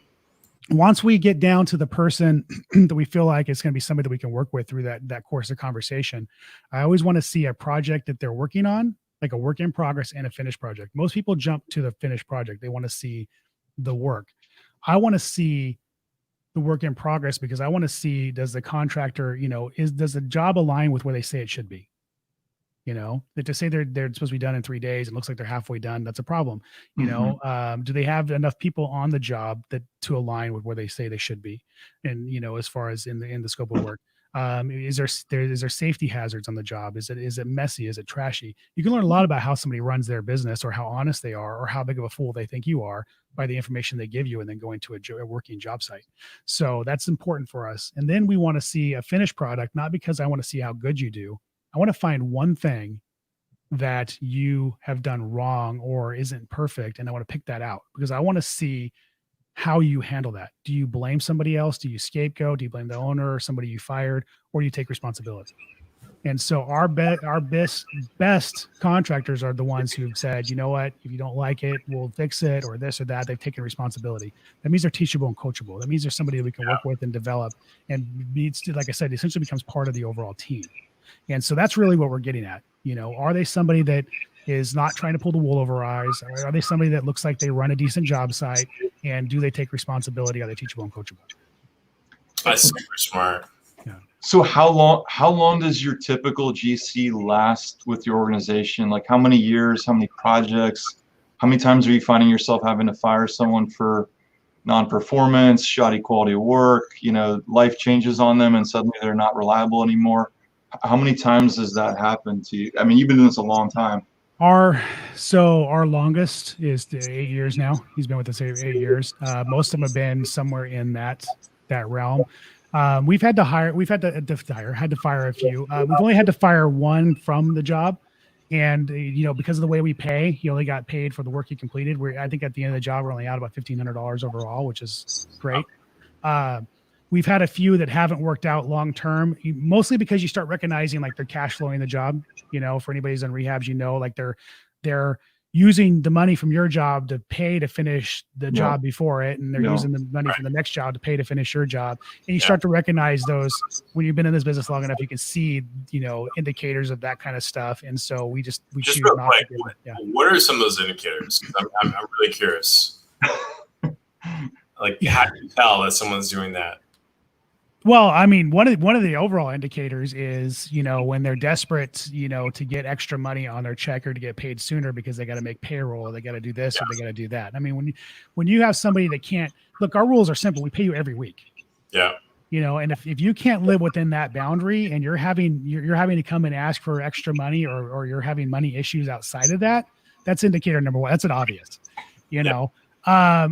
once we get down to the person that we feel like it's going to be somebody that we can work with through that course of conversation, I always want to see a project that they're working on, like a work in progress and a finished project. Most people jump to the finished project. They want to see the work. I want to see the work in progress because I want to see, does the contractor, does the job align with where they say it should be? That to say they're supposed to be done in 3 days and looks like they're halfway done, that's a problem. Do they have enough people on the job to align with where they say they should be? And, as far as in the scope of work, is there safety hazards on the job? Is it messy? Is it trashy? You can learn a lot about how somebody runs their business or how honest they are or how big of a fool they think you are by the information they give you and then going to a working job site. So that's important for us. And then we want to see a finished product, not because I want to see how good you do. I want to find one thing that you have done wrong or isn't perfect. And I want to pick that out because I want to see how you handle that. Do you blame somebody else? Do you scapegoat? Do you blame the owner or somebody you fired, or do you take responsibility? And so our best contractors are the ones who've said, you know what, if you don't like it, we'll fix it, or this or that. They've taken responsibility. That means they're teachable and coachable. That means there's somebody that we can work with and develop, and like I said, essentially becomes part of the overall team. And so that's really what we're getting at. Are they somebody that is not trying to pull the wool over our eyes? Are they somebody that looks like they run a decent job site? And do they take responsibility? Are they teachable and coachable? That's super smart. Yeah. So how long does your typical GC last with your organization? Like how many years, how many projects, how many times are you finding yourself having to fire someone for non-performance, shoddy quality of work, life changes on them and suddenly they're not reliable anymore? How many times does that happen to you? I mean, you've been doing this a long time. Our longest is 8 years now. He's been with us 8 years. Most of them have been somewhere in that realm. We've had to fire a few. We've only had to fire one from the job. And, because of the way we pay, he only got paid for the work he completed. I think at the end of the job, we're only out about $1,500 overall, which is great. We've had a few that haven't worked out long-term, mostly because you start recognizing like they're cash flowing the job, for anybody who's in rehabs, like they're using the money from your job to pay to finish the job before it. And they're using the money from the next job to pay to finish your job. And you start to recognize those when you've been in this business long enough, you can see, indicators of that kind of stuff. And so we choose not to do it. What are some of those indicators? I'm really curious. Like, how do you tell that someone's doing that? Well, I mean, one of the overall indicators is, when they're desperate, to get extra money on their check or to get paid sooner because they got to make payroll, or they got to do this or they got to do that. I mean, when you have somebody that can't look, our rules are simple. We pay you every week. Yeah. And if you can't live within that boundary and you're having to come and ask for extra money or you're having money issues outside of that, that's indicator number one. That's an obvious,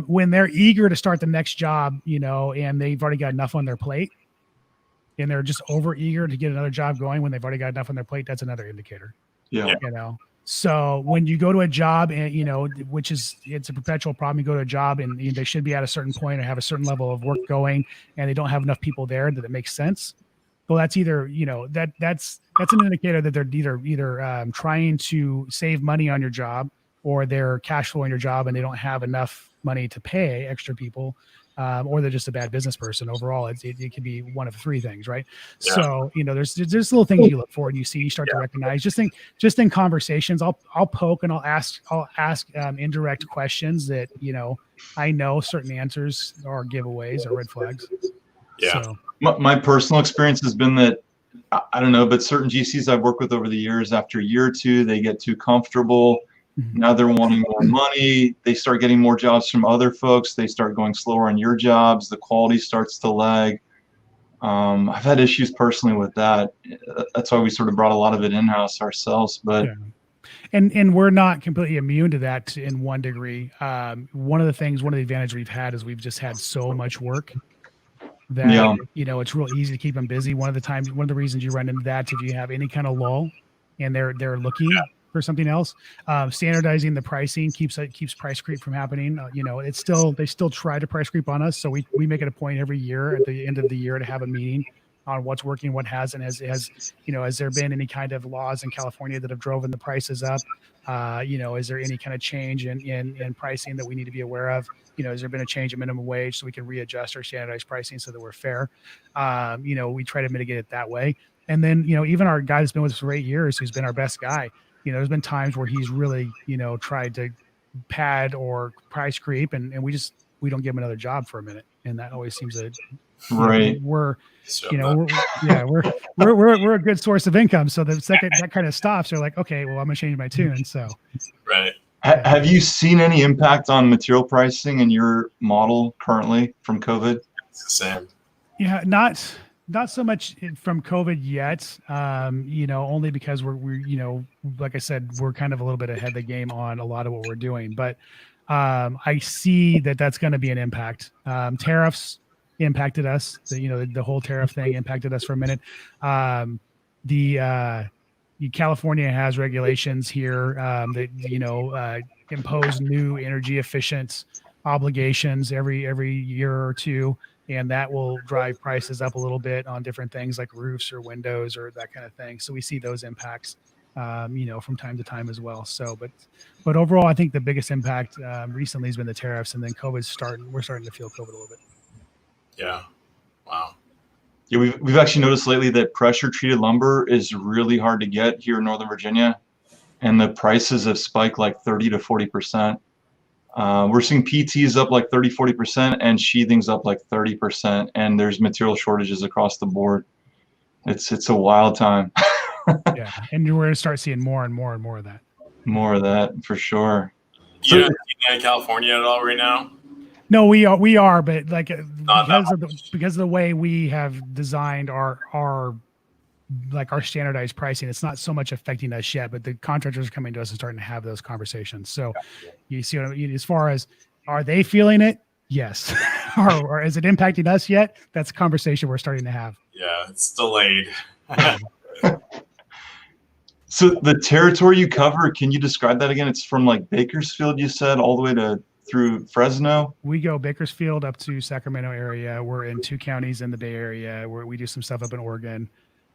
when they're eager to start the next job, and they've already got enough on their plate and they're just over eager to get another job going when they've already got enough on their plate, that's another indicator. Yeah. So when you go to a job and, it's a perpetual problem. You go to a job and they should be at a certain point or have a certain level of work going and they don't have enough people there that it makes sense. Well, that's either, that's an indicator that they're either trying to save money on your job, or they're cash flowing your job and they don't have enough money to pay extra people, or they're just a bad business person. Overall, it can be one of three things, right? Yeah. So, there's little things you look for and you start to recognize. Just in conversations, I'll poke and I'll ask indirect questions that, I know certain answers are giveaways or red flags. Yeah. So. My personal experience has been that I don't know, but certain GCs I've worked with over the years, after a year or two, they get too comfortable. Now they're wanting more money. They start getting more jobs from other folks. They start going slower on your jobs. The quality starts to lag. I've had issues personally with that. That's why we sort of brought a lot of it in-house ourselves. But yeah. And we're not completely immune to that in one degree. One of the advantages we've had is we've just had so much work that, yeah, it's real easy to keep them busy. One of the reasons you run into that, if you have any kind of lull and they're looking for something else, standardizing the pricing keeps price creep from happening. They still try to price creep on us. So we make it a point every year at the end of the year to have a meeting on what's working, what hasn't. Has there been any kind of laws in California that have driven the prices up? Is there any kind of change in pricing that we need to be aware of? Has there been a change in minimum wage so we can readjust our standardized pricing so that we're fair? We try to mitigate it that way. And then, even our guy that's been with us for 8 years, who's been our best guy, there's been times where he's really, tried to pad or price creep, and we don't give him another job for a minute. And that always seems to, right. we're a good source of income. So the second that kind of stops, they're like, okay, well, I'm gonna change my tune. So, right. Have you seen any impact on material pricing in your model currently from COVID? It's the same. Yeah, not so much from COVID yet. Only because we're like I said, we're kind of a little bit ahead of the game on a lot of what we're doing. But I see that that's going to be an impact. Tariffs impacted us. The whole tariff thing impacted us for a minute. California has regulations here that impose new energy efficient obligations every year or two, and that will drive prices up a little bit on different things like roofs or windows or that kind of thing. So we see those impacts from time to time as well. So but overall, I think the biggest impact recently has been the tariffs, and then we're starting to feel COVID a little bit. Yeah. Wow. Yeah, we've actually noticed lately that pressure treated lumber is really hard to get here in Northern Virginia, and the prices have spiked like 30 to 40%. We're seeing PTs up like 30, 40%, and sheathing's up like 30%, and there's material shortages across the board. It's a wild time. Yeah, and we're going to start seeing more and more and more of that. More of that for sure. You're not seeing that in California at all right now? No, we are, but like because of the way we have designed our standardized pricing, it's not so much affecting us yet, but the contractors are coming to us and starting to have those conversations. So you see what I mean? As far as, are they feeling it? Yes. or is it impacting us yet? That's a conversation we're starting to have. Yeah, it's delayed. So the territory you cover, can you describe that again? It's from like Bakersfield, you said, all the way through Fresno? We go Bakersfield up to Sacramento area. We're in 2 counties in the Bay Area where we do some stuff up in Oregon.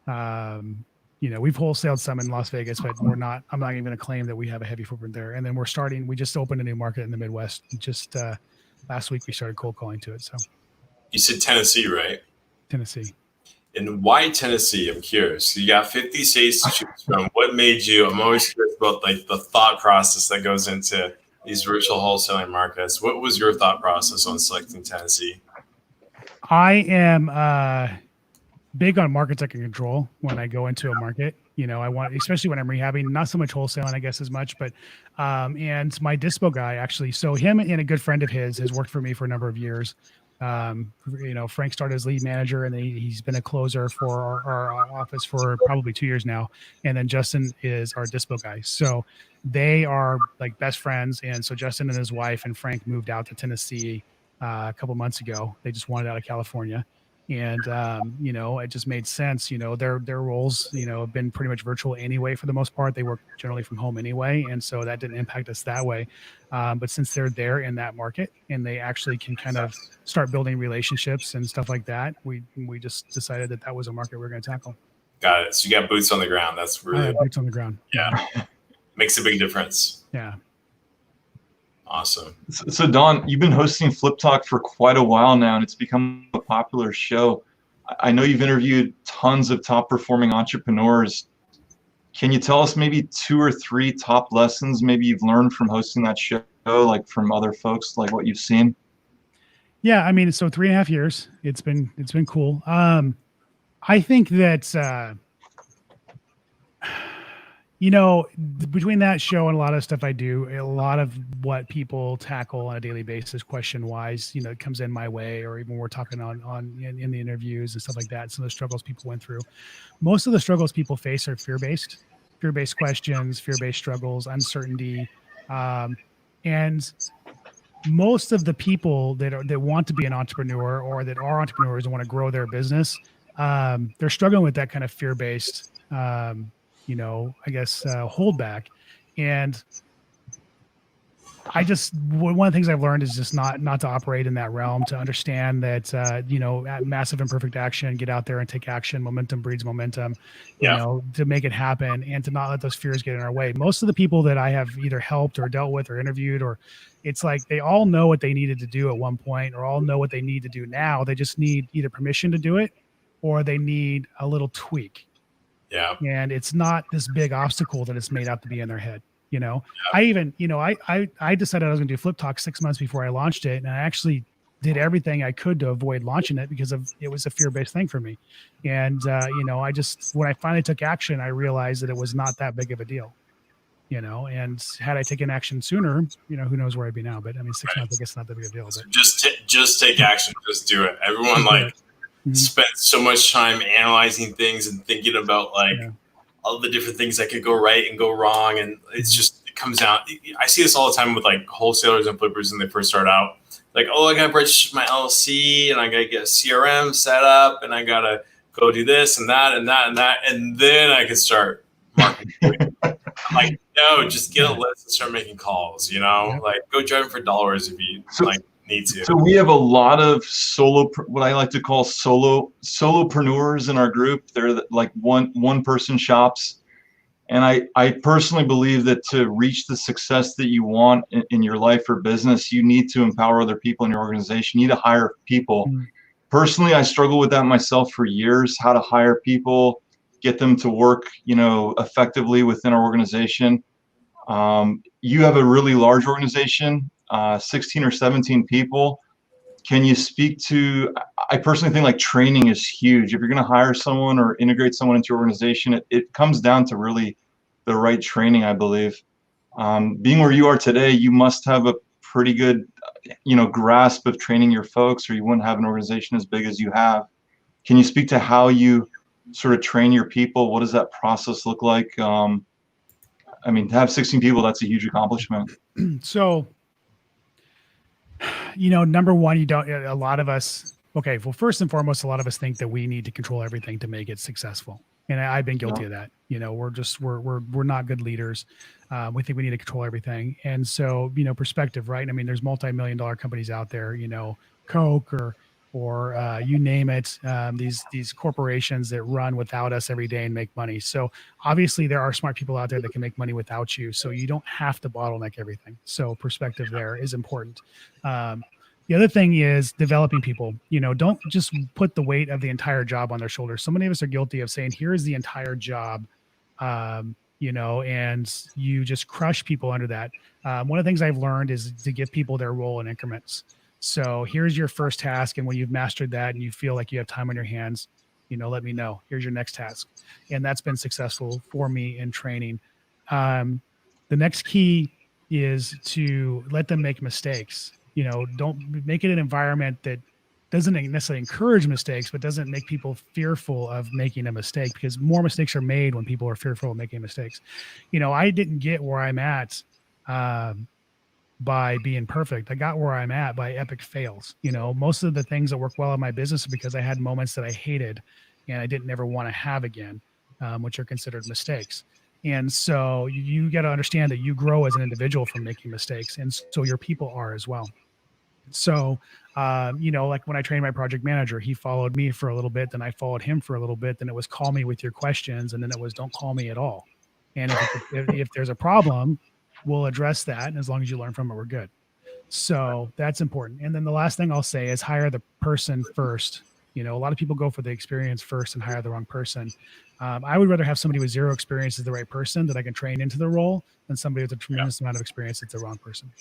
We've wholesaled some in Las Vegas, but I'm not even going to claim that we have a heavy footprint there. And then we just opened a new market in the Midwest. Just last week we started cold calling to it. So you said Tennessee, right? Tennessee. And why Tennessee? I'm curious. You got 50 states to choose from. What made you? I'm always curious about like the thought process that goes into these virtual wholesaling markets. What was your thought process on selecting Tennessee? I am big on markets I can control when I go into a market. I want, especially when I'm rehabbing, not so much wholesaling, I guess, as much, but and my dispo guy actually. So him and a good friend of his has worked for me for a number of years. Frank started as lead manager, and he's been a closer for our office for probably 2 years now. And then Justin is our dispo guy. So they are like best friends. And so Justin and his wife and Frank moved out to Tennessee a couple months ago. They just wanted out of California. And, it just made sense. Their roles, have been pretty much virtual anyway, for the most part. They work generally from home anyway. And so that didn't impact us that way. But since they're there in that market and they actually can kind of start building relationships and stuff like that, we just decided that was a market we were going to tackle. Got it. So you got boots on the ground. That's really boots on the ground. Yeah. Makes a big difference. Yeah. Awesome. So Don, you've been hosting Flip Talk for quite a while now, and it's become a popular show. I know you've interviewed tons of top performing entrepreneurs. Can you tell us maybe 2 or 3 top lessons maybe you've learned from hosting that show, like from other folks, like what you've seen? Yeah, I mean, so 3.5 years. It's been cool. I think that Between that show and a lot of stuff I do, a lot of what people tackle on a daily basis, question wise, it comes in my way, or even we're talking in the interviews and stuff like that. Some of the struggles people went through. Most of the struggles people face are fear-based questions, fear-based struggles, uncertainty, and most of the people that want to be an entrepreneur or that are entrepreneurs and want to grow their business, they're struggling with that kind of fear-based, holdback. And one of the things I've learned is just not to operate in that realm, to understand that, massive imperfect action, get out there and take action. Momentum breeds momentum, to make it happen, and to not let those fears get in our way. Most of the people that I have either helped or dealt with or interviewed, or it's like they all know what they needed to do at one point, or all know what they need to do now. They just need either permission to do it, or they need a little tweak. Yeah. And it's not this big obstacle that it's made out to be in their head. I decided I was going to do Flip Talk 6 months before I launched it. And I actually did everything I could to avoid launching it because it was a fear-based thing for me. And, when I finally took action, I realized that it was not that big of a deal, and had I taken action sooner, who knows where I'd be now, but I mean, 6 months, I guess not that big a deal. But just take action. Just do it. Everyone spends so much time analyzing things and thinking about all the different things that could go right and go wrong. And it comes down. I see this all the time with wholesalers and flippers when they first start out. I got to register my LLC and I got to get a CRM set up and I got to go do this and that and that and that. And then I can start marketing. I'm no, just get a list and start making calls, go driving for dollars if you need to. So we have a lot of what I like to call solopreneurs in our group. They're like one person shops. And I personally believe that to reach the success that you want in your life or business, you need to empower other people in your organization. You need to hire people. Mm-hmm. Personally, I struggle with that myself for years, how to hire people, get them to work, effectively within our organization. You have a really large organization, 16 or 17 people. Can you speak to, I personally think training is huge. If you're going to hire someone or integrate someone into your organization, it comes down to really the right training, I believe. Being where you are today, you must have a pretty good, grasp of training your folks, or you wouldn't have an organization as big as you have. Can you speak to how you sort of train your people? What does that process look like? To have 16 people, that's a huge accomplishment. So, number one, a lot of us, okay, well, first and foremost, a lot of us think that we need to control everything to make it successful. And I've been guilty of that. We're not good leaders. We think we need to control everything. And so, perspective, right? There's multi-million-dollar companies out there, Coke or you name it, these corporations that run without us every day and make money. So obviously there are smart people out there that can make money without you. So you don't have to bottleneck everything. So perspective there is important. The other thing is developing people. Don't just put the weight of the entire job on their shoulders. So many of us are guilty of saying, here is the entire job, and you just crush people under that. One of the things I've learned is to give people their role in increments. So here's your first task. And when you've mastered that and you feel like you have time on your hands, let me know. Here's your next task. And that's been successful for me in training. The next key is to let them make mistakes. Don't make it an environment that doesn't necessarily encourage mistakes, but doesn't make people fearful of making a mistake, because more mistakes are made when people are fearful of making mistakes. I didn't get where I'm at by being perfect. I got where I'm at by epic fails. Most of the things that work well in my business are because I had moments that I hated and I didn't ever want to have again, which are considered mistakes. And so you got to understand that you grow as an individual from making mistakes. And so your people are as well. So, like when I trained my project manager, he followed me for a little bit, then I followed him for a little bit. Then it was call me with your questions. And then it was don't call me at all. And if there's a problem, we'll address that. And as long as you learn from it, we're good. So that's important. And then the last thing I'll say is hire the person first. A lot of people go for the experience first and hire the wrong person. I would rather have somebody with zero experience as the right person that I can train into the role than somebody with a tremendous amount of experience that's the wrong person.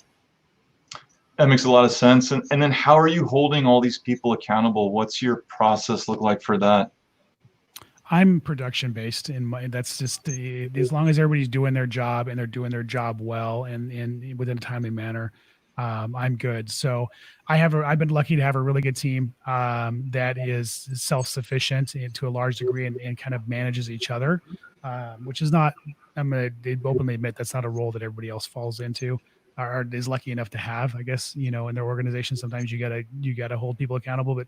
That makes a lot of sense. And then how are you holding all these people accountable? What's your process look like for that? I'm production based in my, that's just as long as everybody's doing their job and they're doing their job well and within a timely manner, I'm good. So I've been lucky to have a really good team that is self-sufficient to a large degree and kind of manages each other, which is not, I'm going to openly admit that's not a role that everybody else falls into or is lucky enough to have. I guess, in their organization, sometimes you gotta hold people accountable, but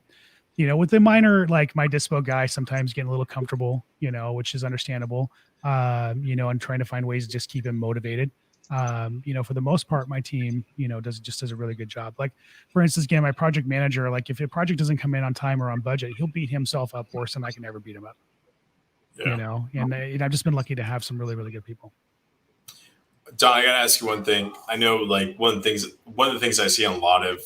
with the minor, like my dispo guy, sometimes getting a little comfortable, which is understandable, and trying to find ways to just keep him motivated. For the most part, my team, does a really good job. Like, for instance, again, my project manager, like if a project doesn't come in on time or on budget, he'll beat himself up worse than I can ever beat him up. And I've just been lucky to have some really, really good people. Don, I gotta ask you one thing. I know, like one of the things I see on a lot of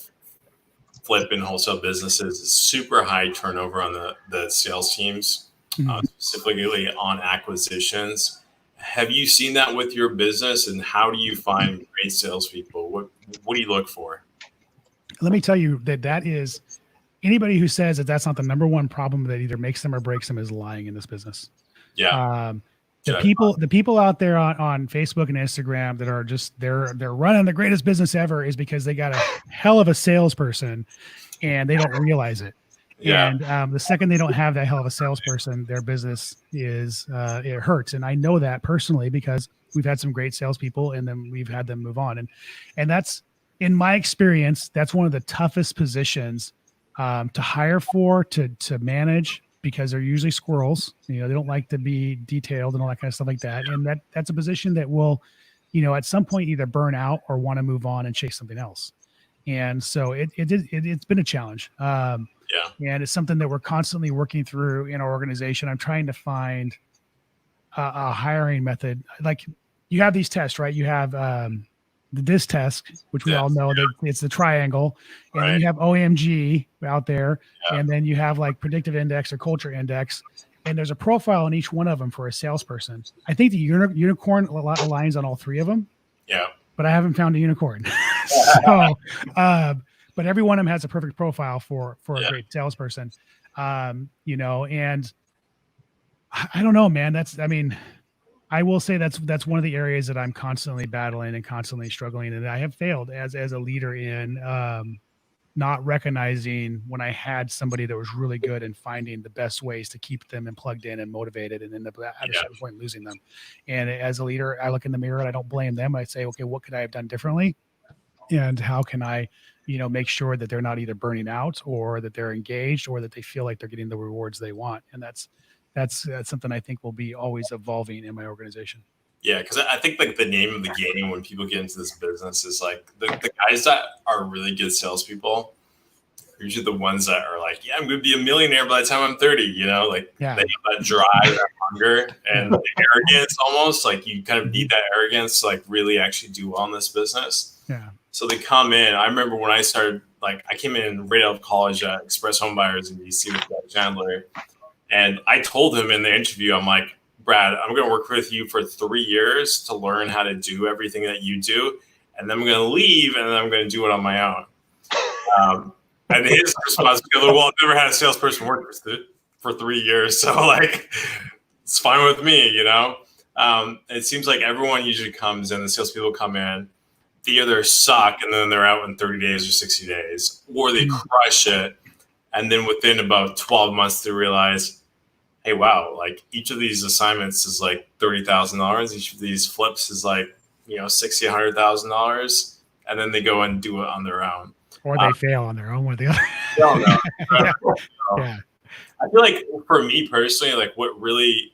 flip and wholesale businesses is super high turnover on the sales teams, specifically on acquisitions. Have you seen that with your business, and how do you find great salespeople? What do you look for? Let me tell you that is anybody who says that that's not the number one problem that either makes them or breaks them is lying in this business. Yeah. The people out there on Facebook and Instagram that are just they're running the greatest business ever is because they got a hell of a salesperson and they don't realize it. Yeah. And the second they don't have that hell of a salesperson, their business is it hurts. And I know that personally because we've had some great salespeople and then we've had them move on. And that's, in my experience, that's one of the toughest positions to hire for, to manage, because they're usually squirrels. They don't like to be detailed and all that kind of stuff like that. And that's a position that will, at some point either burn out or want to move on and chase something else. And so it's been a challenge. And it's something that we're constantly working through in our organization. I'm trying to find a hiring method. Like, you have these tests, right? You have this test, which we all know that it's the triangle, and then you have OMG out there, and then you have like predictive index or culture index, and there's a profile in each one of them for a salesperson. I think the unicorn aligns on all three of them. Yeah, but I haven't found a unicorn. So, but every one of them has a perfect profile for a great salesperson. And I don't know, man. I will say that's one of the areas that I'm constantly battling and constantly struggling. And I have failed as a leader in not recognizing when I had somebody that was really good in finding the best ways to keep them and plugged in and motivated, and end up at a certain point losing them. And as a leader, I look in the mirror and I don't blame them. I say, okay, what could I have done differently? And how can I, make sure that they're not either burning out or that they're engaged or that they feel like they're getting the rewards they want. And that's something I think will be always evolving in my organization. Yeah, because I think like the name of the game when people get into this business is like the guys that are really good salespeople are usually the ones that are like, I'm going to be a millionaire by the time I'm 30. They have that drive, that hunger, and the arrogance almost. Like, you kind of need that arrogance to like really actually do well in this business. Yeah. So they come in. I remember when I started, like I came in right out of college at Express Home Buyers in DC with Brad Chandler. And I told him in the interview, I'm like, Brad, I'm going to work with you for 3 years to learn how to do everything that you do. And then I'm going to leave and then I'm going to do it on my own. And his response was, well, I've never had a salesperson work for 3 years. So like, it's fine with me, It seems like everyone usually comes in, the salespeople come in, they either suck and then they're out in 30 days or 60 days, or they crush it. And then within about 12 months, they realize, hey, wow, like each of these assignments is like $30,000. Each of these flips is like, $60,000, $100,000. And then they go and do it on their own. Or they fail on their own, one or the other. Yeah. I feel like for me personally, like what really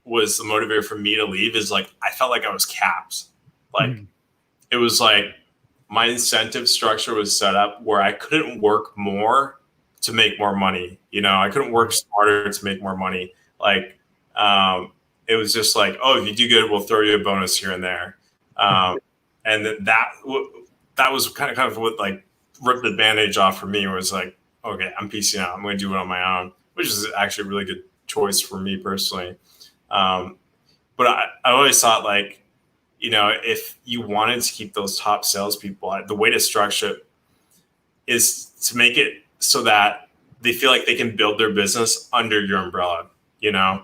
was the motivator for me to leave is like, I felt like I was capped. Like it was like my incentive structure was set up where I couldn't work more to make more money. I couldn't work smarter to make more money. Like, it was just like, oh, if you do good, we'll throw you a bonus here and there. And then that was kind of what like ripped the bandage off for me. Where it was like, okay, I'm piecing out. I'm going to do it on my own, which is actually a really good choice for me personally. But I always thought like, if you wanted to keep those top salespeople, the way to structure it is to make it so that they feel like they can build their business under your umbrella. you know.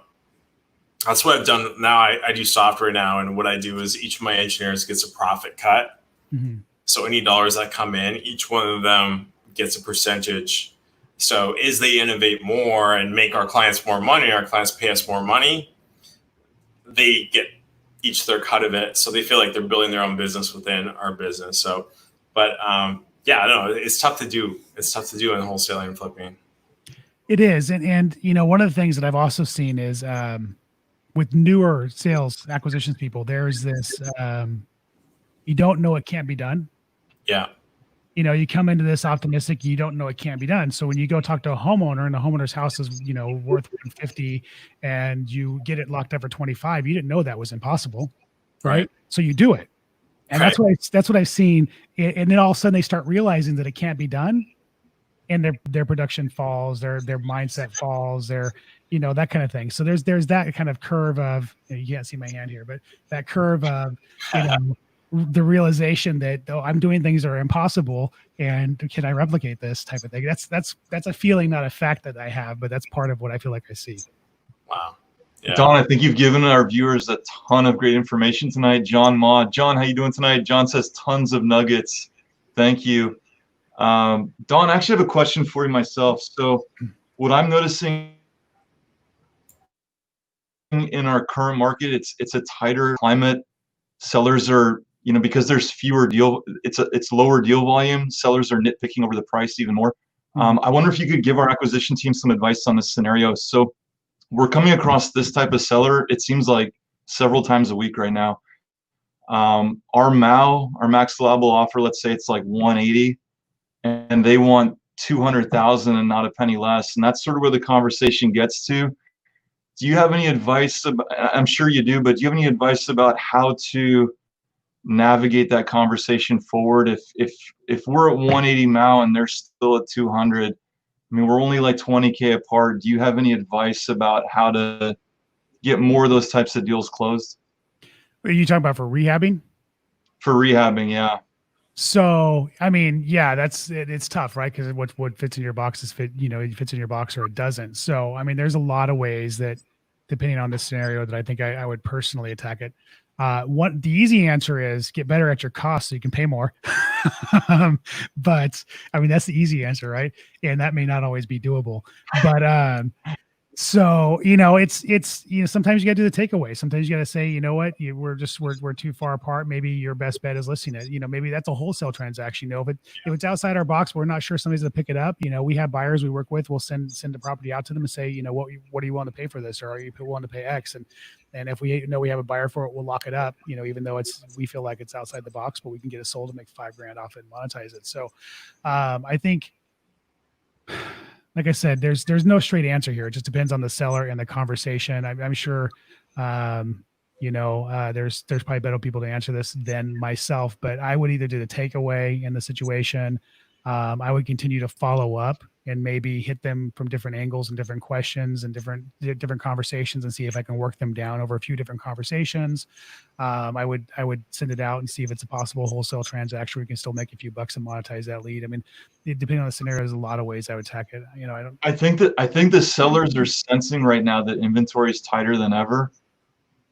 That's what I've done now. I do software now, and what I do is each of my engineers gets a profit cut. Mm-hmm. So any dollars that come in, each one of them gets a percentage. So as they innovate more and make our clients more money, our clients pay us more money, they get each their cut of it. So they feel like they're building their own business within our business. So, but yeah, I don't know. It's tough to do. It's tough to do in wholesaling and flipping. It is. And, you know, one of the things that I've also seen is with newer sales acquisitions people, there's this, you don't know it can't be done. Yeah. You know, you come into this optimistic, you don't know it can't be done. So when you go talk to a homeowner and the homeowner's house is, you know, worth 150 and you get it locked up for 25, you didn't know that was impossible. Right. So you do it. And Right. that's what I've seen. And then all of a sudden they start realizing that it can't be done. And their production falls, their mindset falls, their, you know, that kind of thing. So there's that kind of curve of, you can't see my hand here, but that curve of, you know, the realization that, oh, I'm doing things that are impossible, and can I replicate this type of thing? That's a feeling, not a fact that I have, but that's part of what I feel like I see. Wow. Yeah. Don, I think you've given our viewers a ton of great information tonight. John Ma, John, how you doing tonight? John says tons of nuggets. Thank you. Don, I actually have a question for you myself. So what I'm noticing in our current market, it's a tighter climate. Sellers are, you know, because there's fewer it's lower deal volume. Sellers are nitpicking over the price even more. I wonder if you could give our acquisition team some advice on this scenario. So we're coming across this type of seller, it seems like several times a week right now. Our max allowable offer, let's say it's like 180. And they want 200,000 and not a penny less. And that's sort of where the conversation gets to. Do you have any advice I'm sure you do, but do you have any advice about how to navigate that conversation forward? If we're at 180 now and they're still at 200, I mean, we're only like 20K apart. Do you have any advice about how to get more of those types of deals closed? What are you talking about for rehabbing? For rehabbing, yeah. So, I mean, yeah, it's tough, right? Because what fits in your box is it fits in your box or it doesn't. So, I mean, there's a lot of ways that, depending on the scenario, that I think I would personally attack it. The easy answer is get better at your costs so you can pay more. But I mean, that's the easy answer, right? And that may not always be doable. But so, you know, it's sometimes you got to do the takeaway. Sometimes you got to say, you know what, we're too far apart. Maybe your best bet is listing it. You know, maybe that's a wholesale transaction. You know, if it's outside our box, we're not sure somebody's going to pick it up. You know, we have buyers we work with. We'll send the property out to them and say, you know, what do you want to pay for this, or are you willing to pay X? And if we know we have a buyer for it, we'll lock it up. You know, even though we feel like it's outside the box, but we can get it sold and make $5,000 off it and monetize it. So, I think, like I said, there's no straight answer here. It just depends on the seller and the conversation. I'm sure, there's probably better people to answer this than myself, but I would either do the takeaway in the situation. I would continue to follow up and maybe hit them from different angles and different questions and different conversations and see if I can work them down over a few different conversations. I would send it out and see if it's a possible wholesale transaction where you can still make a few bucks and monetize that lead. I mean, depending on the scenario, there's a lot of ways I would attack it. You know, I think the sellers are sensing right now that inventory is tighter than ever.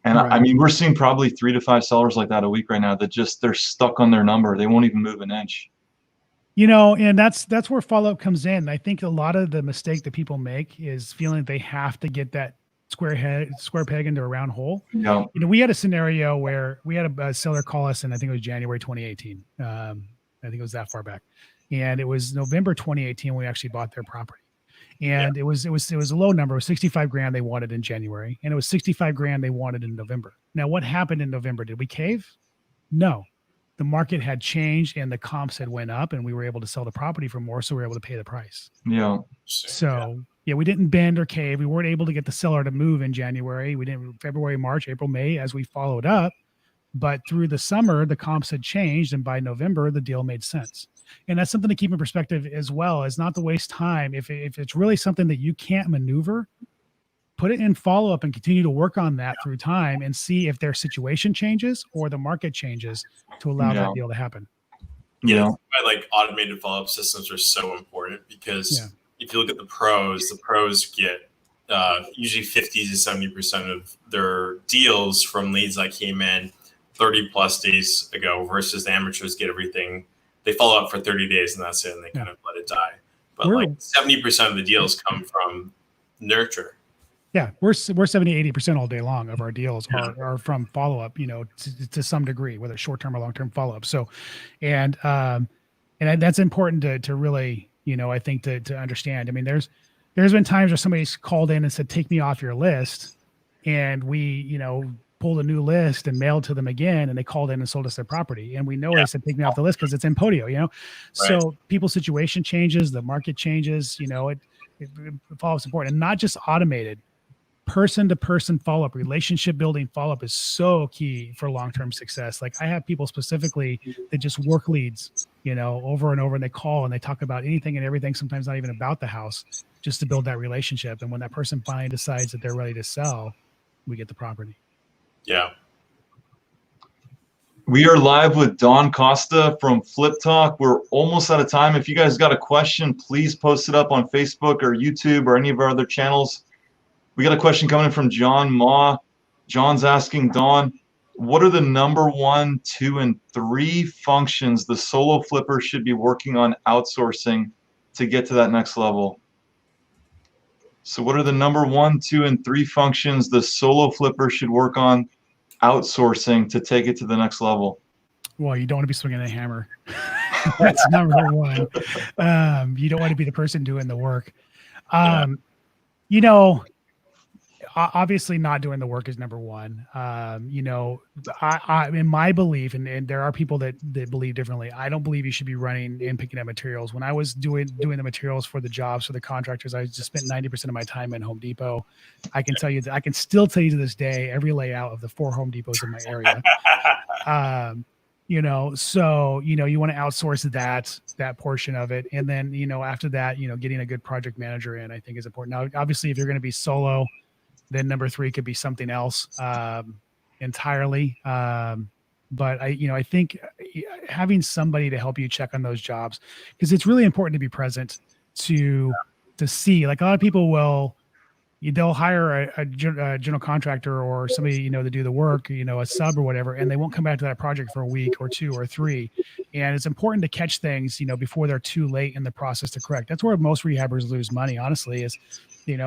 And right. I mean, we're seeing probably 3 to 5 sellers like that a week right now that they're stuck on their number. They won't even move an inch. You know, and that's where follow-up comes in. I think a lot of the mistake that people make is feeling they have to get that square peg into a round hole. Yeah. You know, we had a scenario where we had a seller call us, and I think it was January 2018. I think it was that far back, and it was November 2018 when we actually bought their property. And it was a low number. It was $65,000 they wanted in January, and it was $65,000 they wanted in November. Now, what happened in November? Did we cave? No. The market had changed and the comps had went up, and we were able to sell the property for more, so we were able to pay the price. Yeah. So we didn't bend or cave. We weren't able to get the seller to move in January. We didn't February, March, April, May as we followed up. But through the summer, the comps had changed, and by November, the deal made sense. And that's something to keep in perspective as well, is not to waste time. If it's really something that you can't maneuver, put it in follow-up and continue to work on that through time and see if their situation changes or the market changes to allow that deal to happen. Yeah. Like automated follow-up systems are so important because if you look at the pros get usually 50 to 70% of their deals from leads that came in 30 plus days ago versus the amateurs get everything. They follow up for 30 days and that's it. And they kind of let it die. But like 70% of the deals come from nurture. Yeah, we're 70-80% all day long of our deals are from follow up, to some degree, whether short term or long term follow up. So, and that's important to really, I think to understand. I mean, there's been times where somebody's called in and said, "Take me off your list," and we, pulled a new list and mailed to them again, and they called in and sold us their property, and we know they said, "Take me off the list," because it's in Podio, Right. So people's situation changes, the market changes, it follow-up's important, and not just automated. Person-to-person follow-up, relationship building follow-up is so key for long-term success. Like I have people specifically that just work leads, over and over, and they call and they talk about anything and everything, sometimes not even about the house, just to build that relationship. And when that person finally decides that they're ready to sell, we get the property. Yeah. We are live with Don Costa from Flip Talk. We're almost out of time. If you guys got a question, please post it up on Facebook or YouTube or any of our other channels. We got a question coming in from John Ma. John's asking, Don, what are the number 1, 2, and 3 functions the solo flipper should be working on outsourcing to get to that next level? So what are the number 1, 2, and 3 functions the solo flipper should work on outsourcing to take it to the next level? Well, you don't want to be swinging a hammer. That's number 1. You don't want to be the person doing the work. Obviously not doing the work is number 1. I in my belief, and there are people that believe differently. I don't believe you should be running and picking up materials. When I was doing the materials for the jobs for the contractors, I just spent 90% of my time in Home Depot. I can tell you that I can still tell you to this day every layout of the 4 Home Depots in my area. So you want to outsource that portion of it, and then after that, getting a good project manager in, I think, is important. Now, obviously, if you're going to be solo, then number 3 could be something else entirely. But I think having somebody to help you check on those jobs, because it's really important to be present to see. Like a lot of people they'll hire a general contractor or somebody, to do the work, a sub or whatever, and they won't come back to that project for a week or 2 or 3. And it's important to catch things, before they're too late in the process to correct. That's where most rehabbers lose money, honestly, is,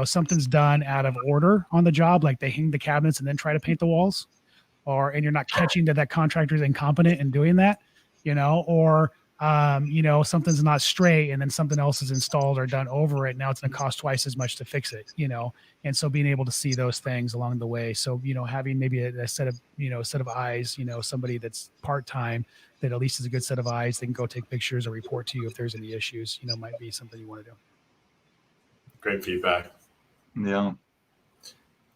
something's done out of order on the job, like they hang the cabinets and then try to paint the walls, and you're not catching that contractor's incompetent in doing that, or something's not straight and then something else is installed or done over it. Now it's going to cost twice as much to fix it, and so being able to see those things along the way. So, having maybe a set of eyes, somebody that's part-time that at least is a good set of eyes, they can go take pictures or report to you if there's any issues, might be something you want to do. Great feedback. Yeah.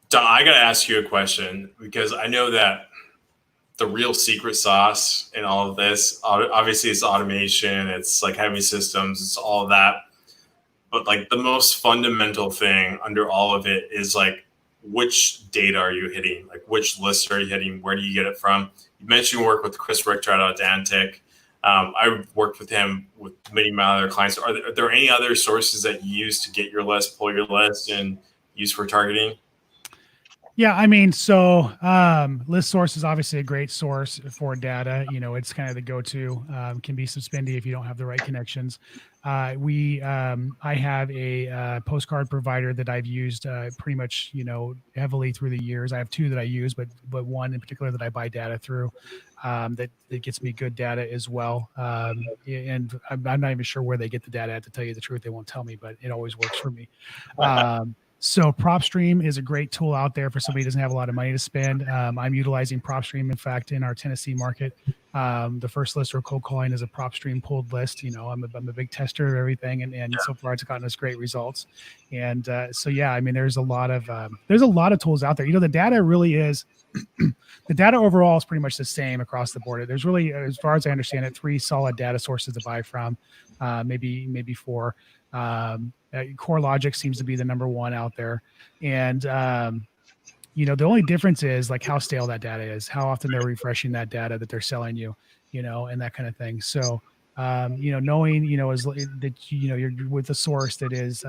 Don, I got to ask you a question, because I know that the real secret sauce in all of this, obviously it's automation, it's like having systems, it's all of that. But like the most fundamental thing under all of it is like, which data are you hitting? Like which lists are you hitting? Where do you get it from? You mentioned you work with Chris Richter at Audantic. I worked with him with many of my other clients. Are there any other sources that you use to get your list, pull your list, and use for targeting? Yeah, I mean, so list source is obviously a great source for data. It's kind of the go-to. Can be some spendy if you don't have the right connections. I have a postcard provider that I've used pretty much, heavily through the years. I have 2 that I use, but one in particular that I buy data through, that gets me good data as well. And I'm not even sure where they get the data at, to tell you the truth. They won't tell me, but it always works for me. So PropStream is a great tool out there for somebody who doesn't have a lot of money to spend. I'm utilizing PropStream, in fact, in our Tennessee market. The first list we're cold calling is a PropStream pulled list. I'm a big tester of everything, and so far it's gotten us great results. And so yeah, I mean, there's a lot of tools out there. The data really is the data overall is pretty much the same across the board. There's really, as far as I understand it, 3 solid data sources to buy from, maybe 4. CoreLogic seems to be the number 1 out there. And, the only difference is like how stale that data is, how often they're refreshing that data that they're selling you, and that kind of thing. So, knowing, is that, you're with a source that is,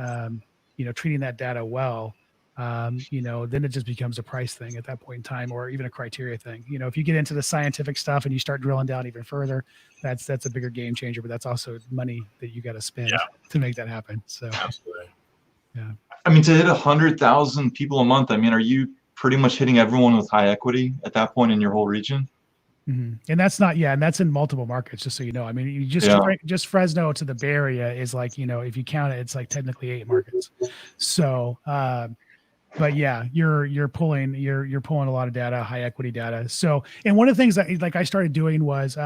treating that data well, then it just becomes a price thing at that point in time, or even a criteria thing. If you get into the scientific stuff and you start drilling down even further, that's a bigger game changer, but that's also money that you got to spend to make that happen. So, absolutely. Yeah. I mean, to hit 100,000 people a month, I mean, are you pretty much hitting everyone with high equity at that point in your whole region? Mm-hmm. And that's not, and that's in multiple markets, just so you know. I mean, you just Fresno to the Bay Area is like, if you count it, it's like technically 8 markets. So, but yeah, you're pulling a lot of data, high equity data. So, and one of the things that like I started doing was,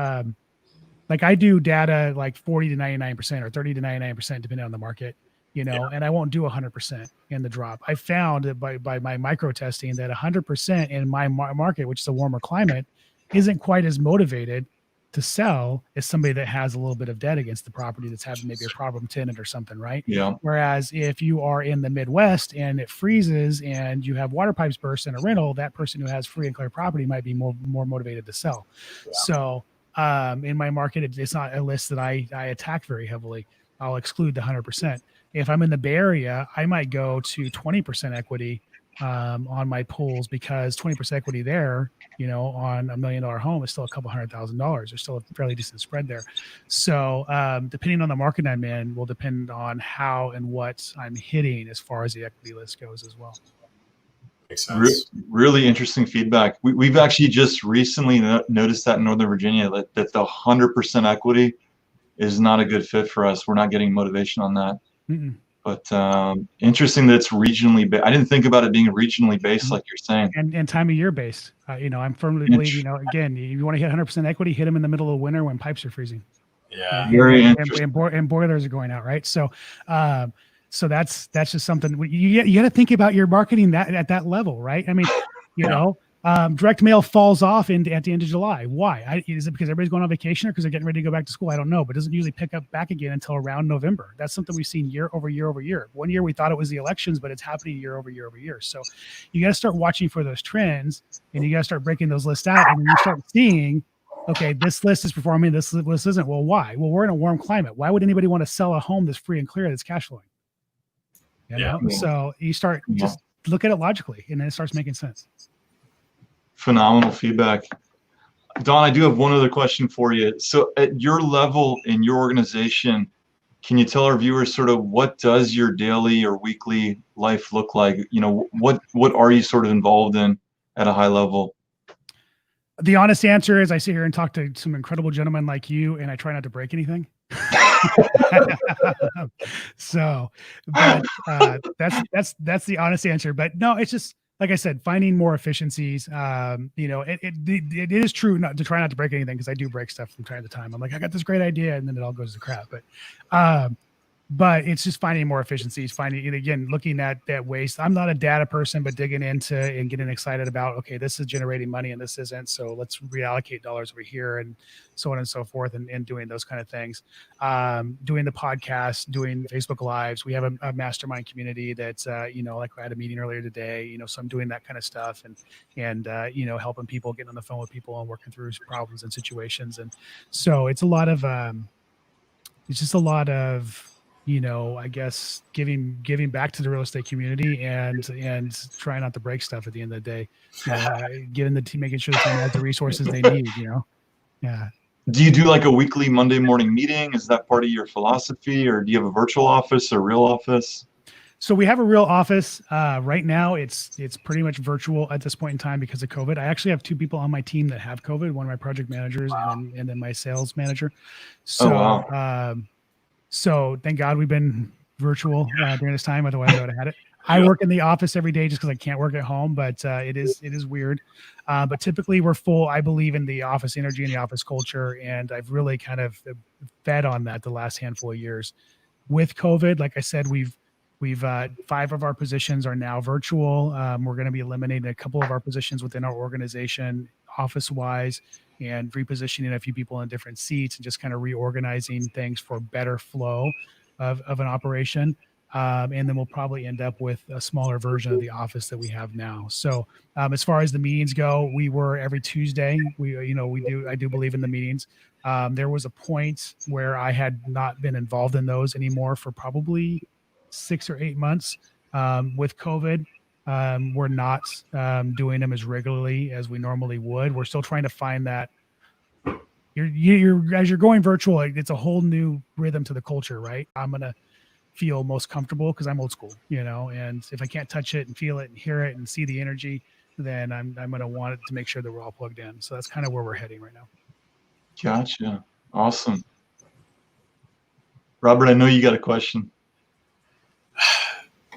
like I do data like 40 to 99% or 30 to 99%, depending on the market, and I won't do 100% in the drop. I found that by my micro testing that 100% in my market, which is a warmer climate, isn't quite as motivated to sell as somebody that has a little bit of debt against the property that's having maybe a problem tenant or something, right? Yeah. Whereas if you are in the Midwest and it freezes and you have water pipes burst in a rental, that person who has free and clear property might be more motivated to sell. Yeah. So in my market, it's not a list that I attack very heavily. I'll exclude the 100%. If I'm in the Bay Area, I might go to 20% equity on my pools, because 20% equity there, on $1 million home is still a couple $100,000. There's still a fairly decent spread there. So depending on the market I'm in will depend on how and what I'm hitting as far as the equity list goes as well. Makes sense. Really interesting feedback. We've actually just recently noticed that in Northern Virginia that the 100% equity is not a good fit for us. We're not getting motivation on that. Mm-mm. But interesting that it's regionally based. I didn't think about it being regionally based, like you're saying. And time of year based. I'm firmly believe, again, you want to hit 100% equity, hit them in the middle of winter when pipes are freezing. Yeah. Very interesting. And boilers are going out, right? So, so that's just something you got to think about your marketing at that level, right? I mean, direct mail falls off at the end of July. Why? Is it because everybody's going on vacation or because they're getting ready to go back to school? I don't know, but it doesn't usually pick up back again until around November. That's something we've seen year over year over year. One year we thought it was the elections, but it's happening year over year over year. So you got to start watching for those trends, and you got to start breaking those lists out, and then you start seeing, okay, this list is performing, this list isn't. Well, why? Well, we're in a warm climate. Why would anybody want to sell a home that's free and clear, that's cash flowing? So you start just look at it logically, and then it starts making sense. Phenomenal feedback. Don, I do have one other question for you. So at your level in your organization, can you tell our viewers sort of what does your daily or weekly life look like? What are you sort of involved in at a high level? The honest answer is I sit here and talk to some incredible gentlemen like you, and I try not to break anything. So, but that's the honest answer. But no, it's just, like I said, finding more efficiencies. It is true not to try not to break anything, because I do break stuff from time to time. I'm like, I got this great idea, and then it all goes to crap. But it's just finding more efficiencies, looking at that waste. I'm not a data person, but digging into and getting excited about, okay, this is generating money and this isn't, so let's reallocate dollars over here, and so on and so forth, and doing those kind of things. Doing the podcast, doing Facebook Lives. We have a mastermind community that's, like I had a meeting earlier today, so I'm doing that kind of stuff, and helping people, getting on the phone with people and working through problems and situations. And so it's a lot of, I guess giving back to the real estate community and trying not to break stuff at the end of the day, giving the team, making sure the team has the resources they need, Yeah. Do you do like a weekly Monday morning meeting? Is that part of your philosophy, or do you have a virtual office or real office? So we have a real office. Right now it's pretty much virtual at this point in time because of COVID. I actually have 2 people on my team that have COVID, one of my project managers and then my sales manager. So, so thank God we've been virtual during this time. Otherwise I would have had it. I work in the office every day just because I can't work at home, but it is weird. But typically we're full. I believe in the office energy and the office culture, and I've really kind of fed on that the last handful of years. With COVID, like I said, we've 5 of our positions are now virtual. We're going to be eliminating a couple of our positions within our organization, office-wise, and repositioning a few people in different seats and just kind of reorganizing things for better flow of an operation. And then we'll probably end up with a smaller version of the office that we have now. So as far as the meetings go, we were every Tuesday. I do believe in the meetings. There was a point where I had not been involved in those anymore for probably 6 or 8 months with COVID. We're not doing them as regularly as we normally would. We're still trying to find that. You're as you're going virtual, it's a whole new rhythm to the culture, right? I'm gonna feel most comfortable because I'm old school, and if I can't touch it and feel it and hear it and see the energy, then I'm gonna want it to make sure that we're all plugged in. So that's kind of where we're heading right now. Gotcha. Awesome. Robert, I know you got a question.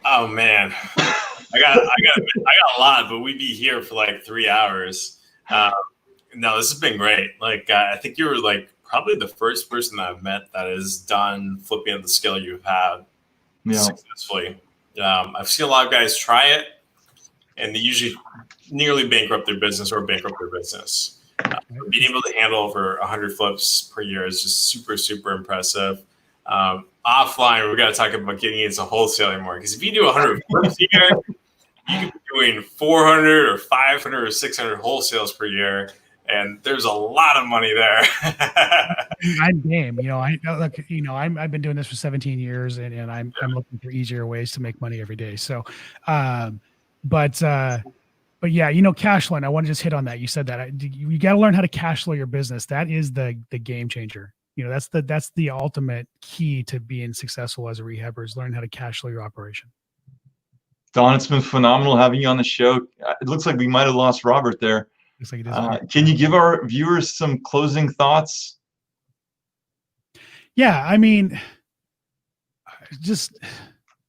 Oh man, I got a lot, but we'd be here for like 3 hours. No, this has been great. Like, I think you were like probably the first person that I've met that has done flipping at the scale you've had successfully. I've seen a lot of guys try it, and they usually nearly bankrupt their business or bankrupt their business. Being able to handle over 100 flips per year is just super, super impressive. Offline, we got to talk about getting into wholesaling more, because if you do 100 flips a year, you could be doing 400 or 500 or 600 wholesales per year, and there's a lot of money there. I'm game. I've been doing this for 17 years, and I'm looking for easier ways to make money every day. So, but yeah, cash flow. And I want to just hit on that. You said that you got to learn how to cash flow your business. That is the game changer. That's the ultimate key to being successful as a rehabber, is learn how to cash flow your operation. Don, it's been phenomenal having you on the show. It looks like we might have lost Robert there. Looks like it is. Can you give our viewers some closing thoughts? Yeah, I mean, just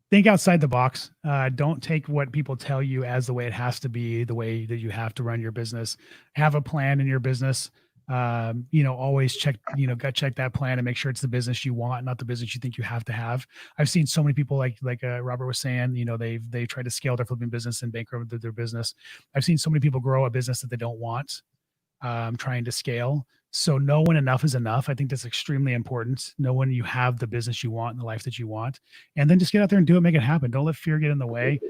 think outside the box. Don't take what people tell you as the way it has to be, the way that you have to run your business. Have a plan in your business. Always check that plan and make sure it's the business you want, not the business you think you have to have. I've seen so many people like Robert was saying, they try to scale their flipping business and bankrupt their business. I've seen so many people grow a business that they don't want, trying to scale. So know when enough is enough. I think that's extremely important. Know when you have the business you want and the life that you want, and then just get out there and do it, make it happen. Don't let fear get in the way.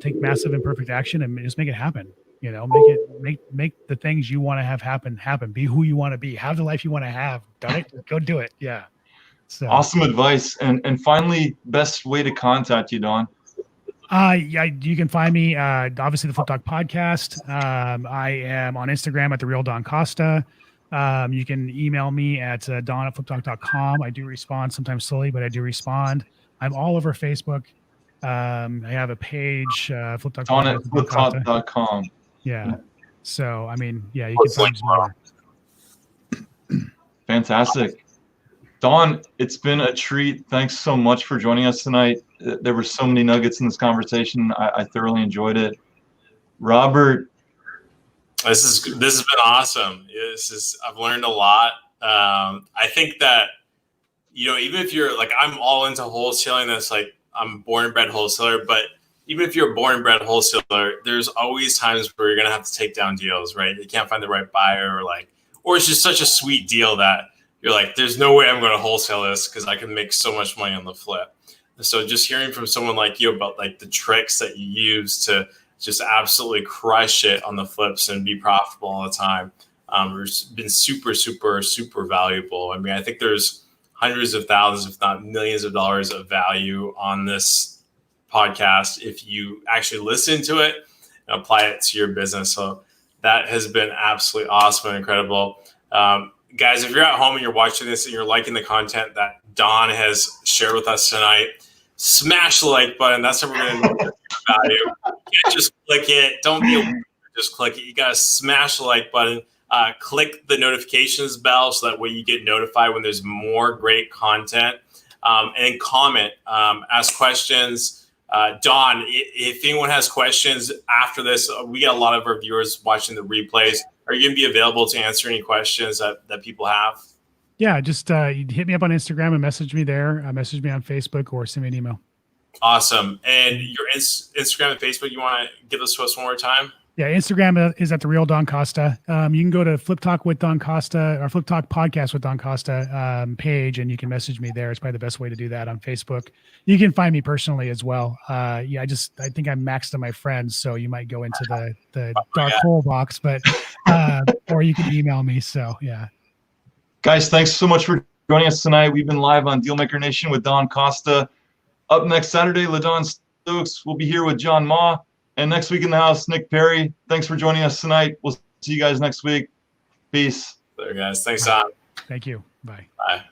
Take massive imperfect action and just make it happen. Make the things you want to have happen. Be who you want to be. Have the life you want to have. Done it. Go do it. Yeah. So awesome advice. And finally, best way to contact you, Don. You can find me obviously the Flip Talk podcast. I am on Instagram at the real Don Costa. You can email me at don@fliptalk.com. I do respond sometimes slowly, but I do respond. I'm all over Facebook. I have a page, Flip Talk. Don at fliptalk.com. Yeah. So, I mean, yeah, you can find more. Fantastic. Don, it's been a treat. Thanks so much for joining us tonight. There were so many nuggets in this conversation. I thoroughly enjoyed it. Robert. This has been awesome. I've learned a lot. I think that, even if you're like, I'm all into wholesaling, that's like, I'm a born and bred wholesaler, but even if you're a born and bred wholesaler, there's always times where you're going to have to take down deals, right? You can't find the right buyer, or it's just such a sweet deal that you're like, there's no way I'm going to wholesale this because I can make so much money on the flip. So just hearing from someone like you about like the tricks that you use to just absolutely crush it on the flips and be profitable all the time, has been super, super, super valuable. I mean, I think there's hundreds of thousands, if not millions of dollars of value on this podcast if you actually listen to it and apply it to your business. So that has been absolutely awesome and incredible. Guys, if you're at home and you're watching this and you're liking the content that Don has shared with us tonight, smash the like button. That's how we're going to know value. You can't just click it. Don't be a just click it. You got to smash the like button. Click the notifications bell so that way you get notified when there's more great content. And comment, ask questions. Don, if anyone has questions after this, we got a lot of our viewers watching the replays. Are you going to be available to answer any questions that people have? Yeah, just you hit me up on Instagram and message me there. Message me on Facebook or send me an email. Awesome. And your Instagram and Facebook, you want to give this to us one more time? Yeah, Instagram is at the real Don Costa. You can go to Flip Talk with Don Costa or Flip Talk Podcast with Don Costa page, and you can message me there. It's probably the best way to do that on Facebook. You can find me personally as well. I think I'm maxed on my friends, so you might go into the dark hole box, but or you can email me. So yeah, guys, thanks so much for joining us tonight. We've been live on Dealmaker Nation with Don Costa. Up next Saturday, LaDon Stokes will be here with John Ma. And next week in the house, Nick Perry. Thanks for joining us tonight. We'll see you guys next week. Peace. There, guys. Thanks, Tom. Thank you. Bye. Bye.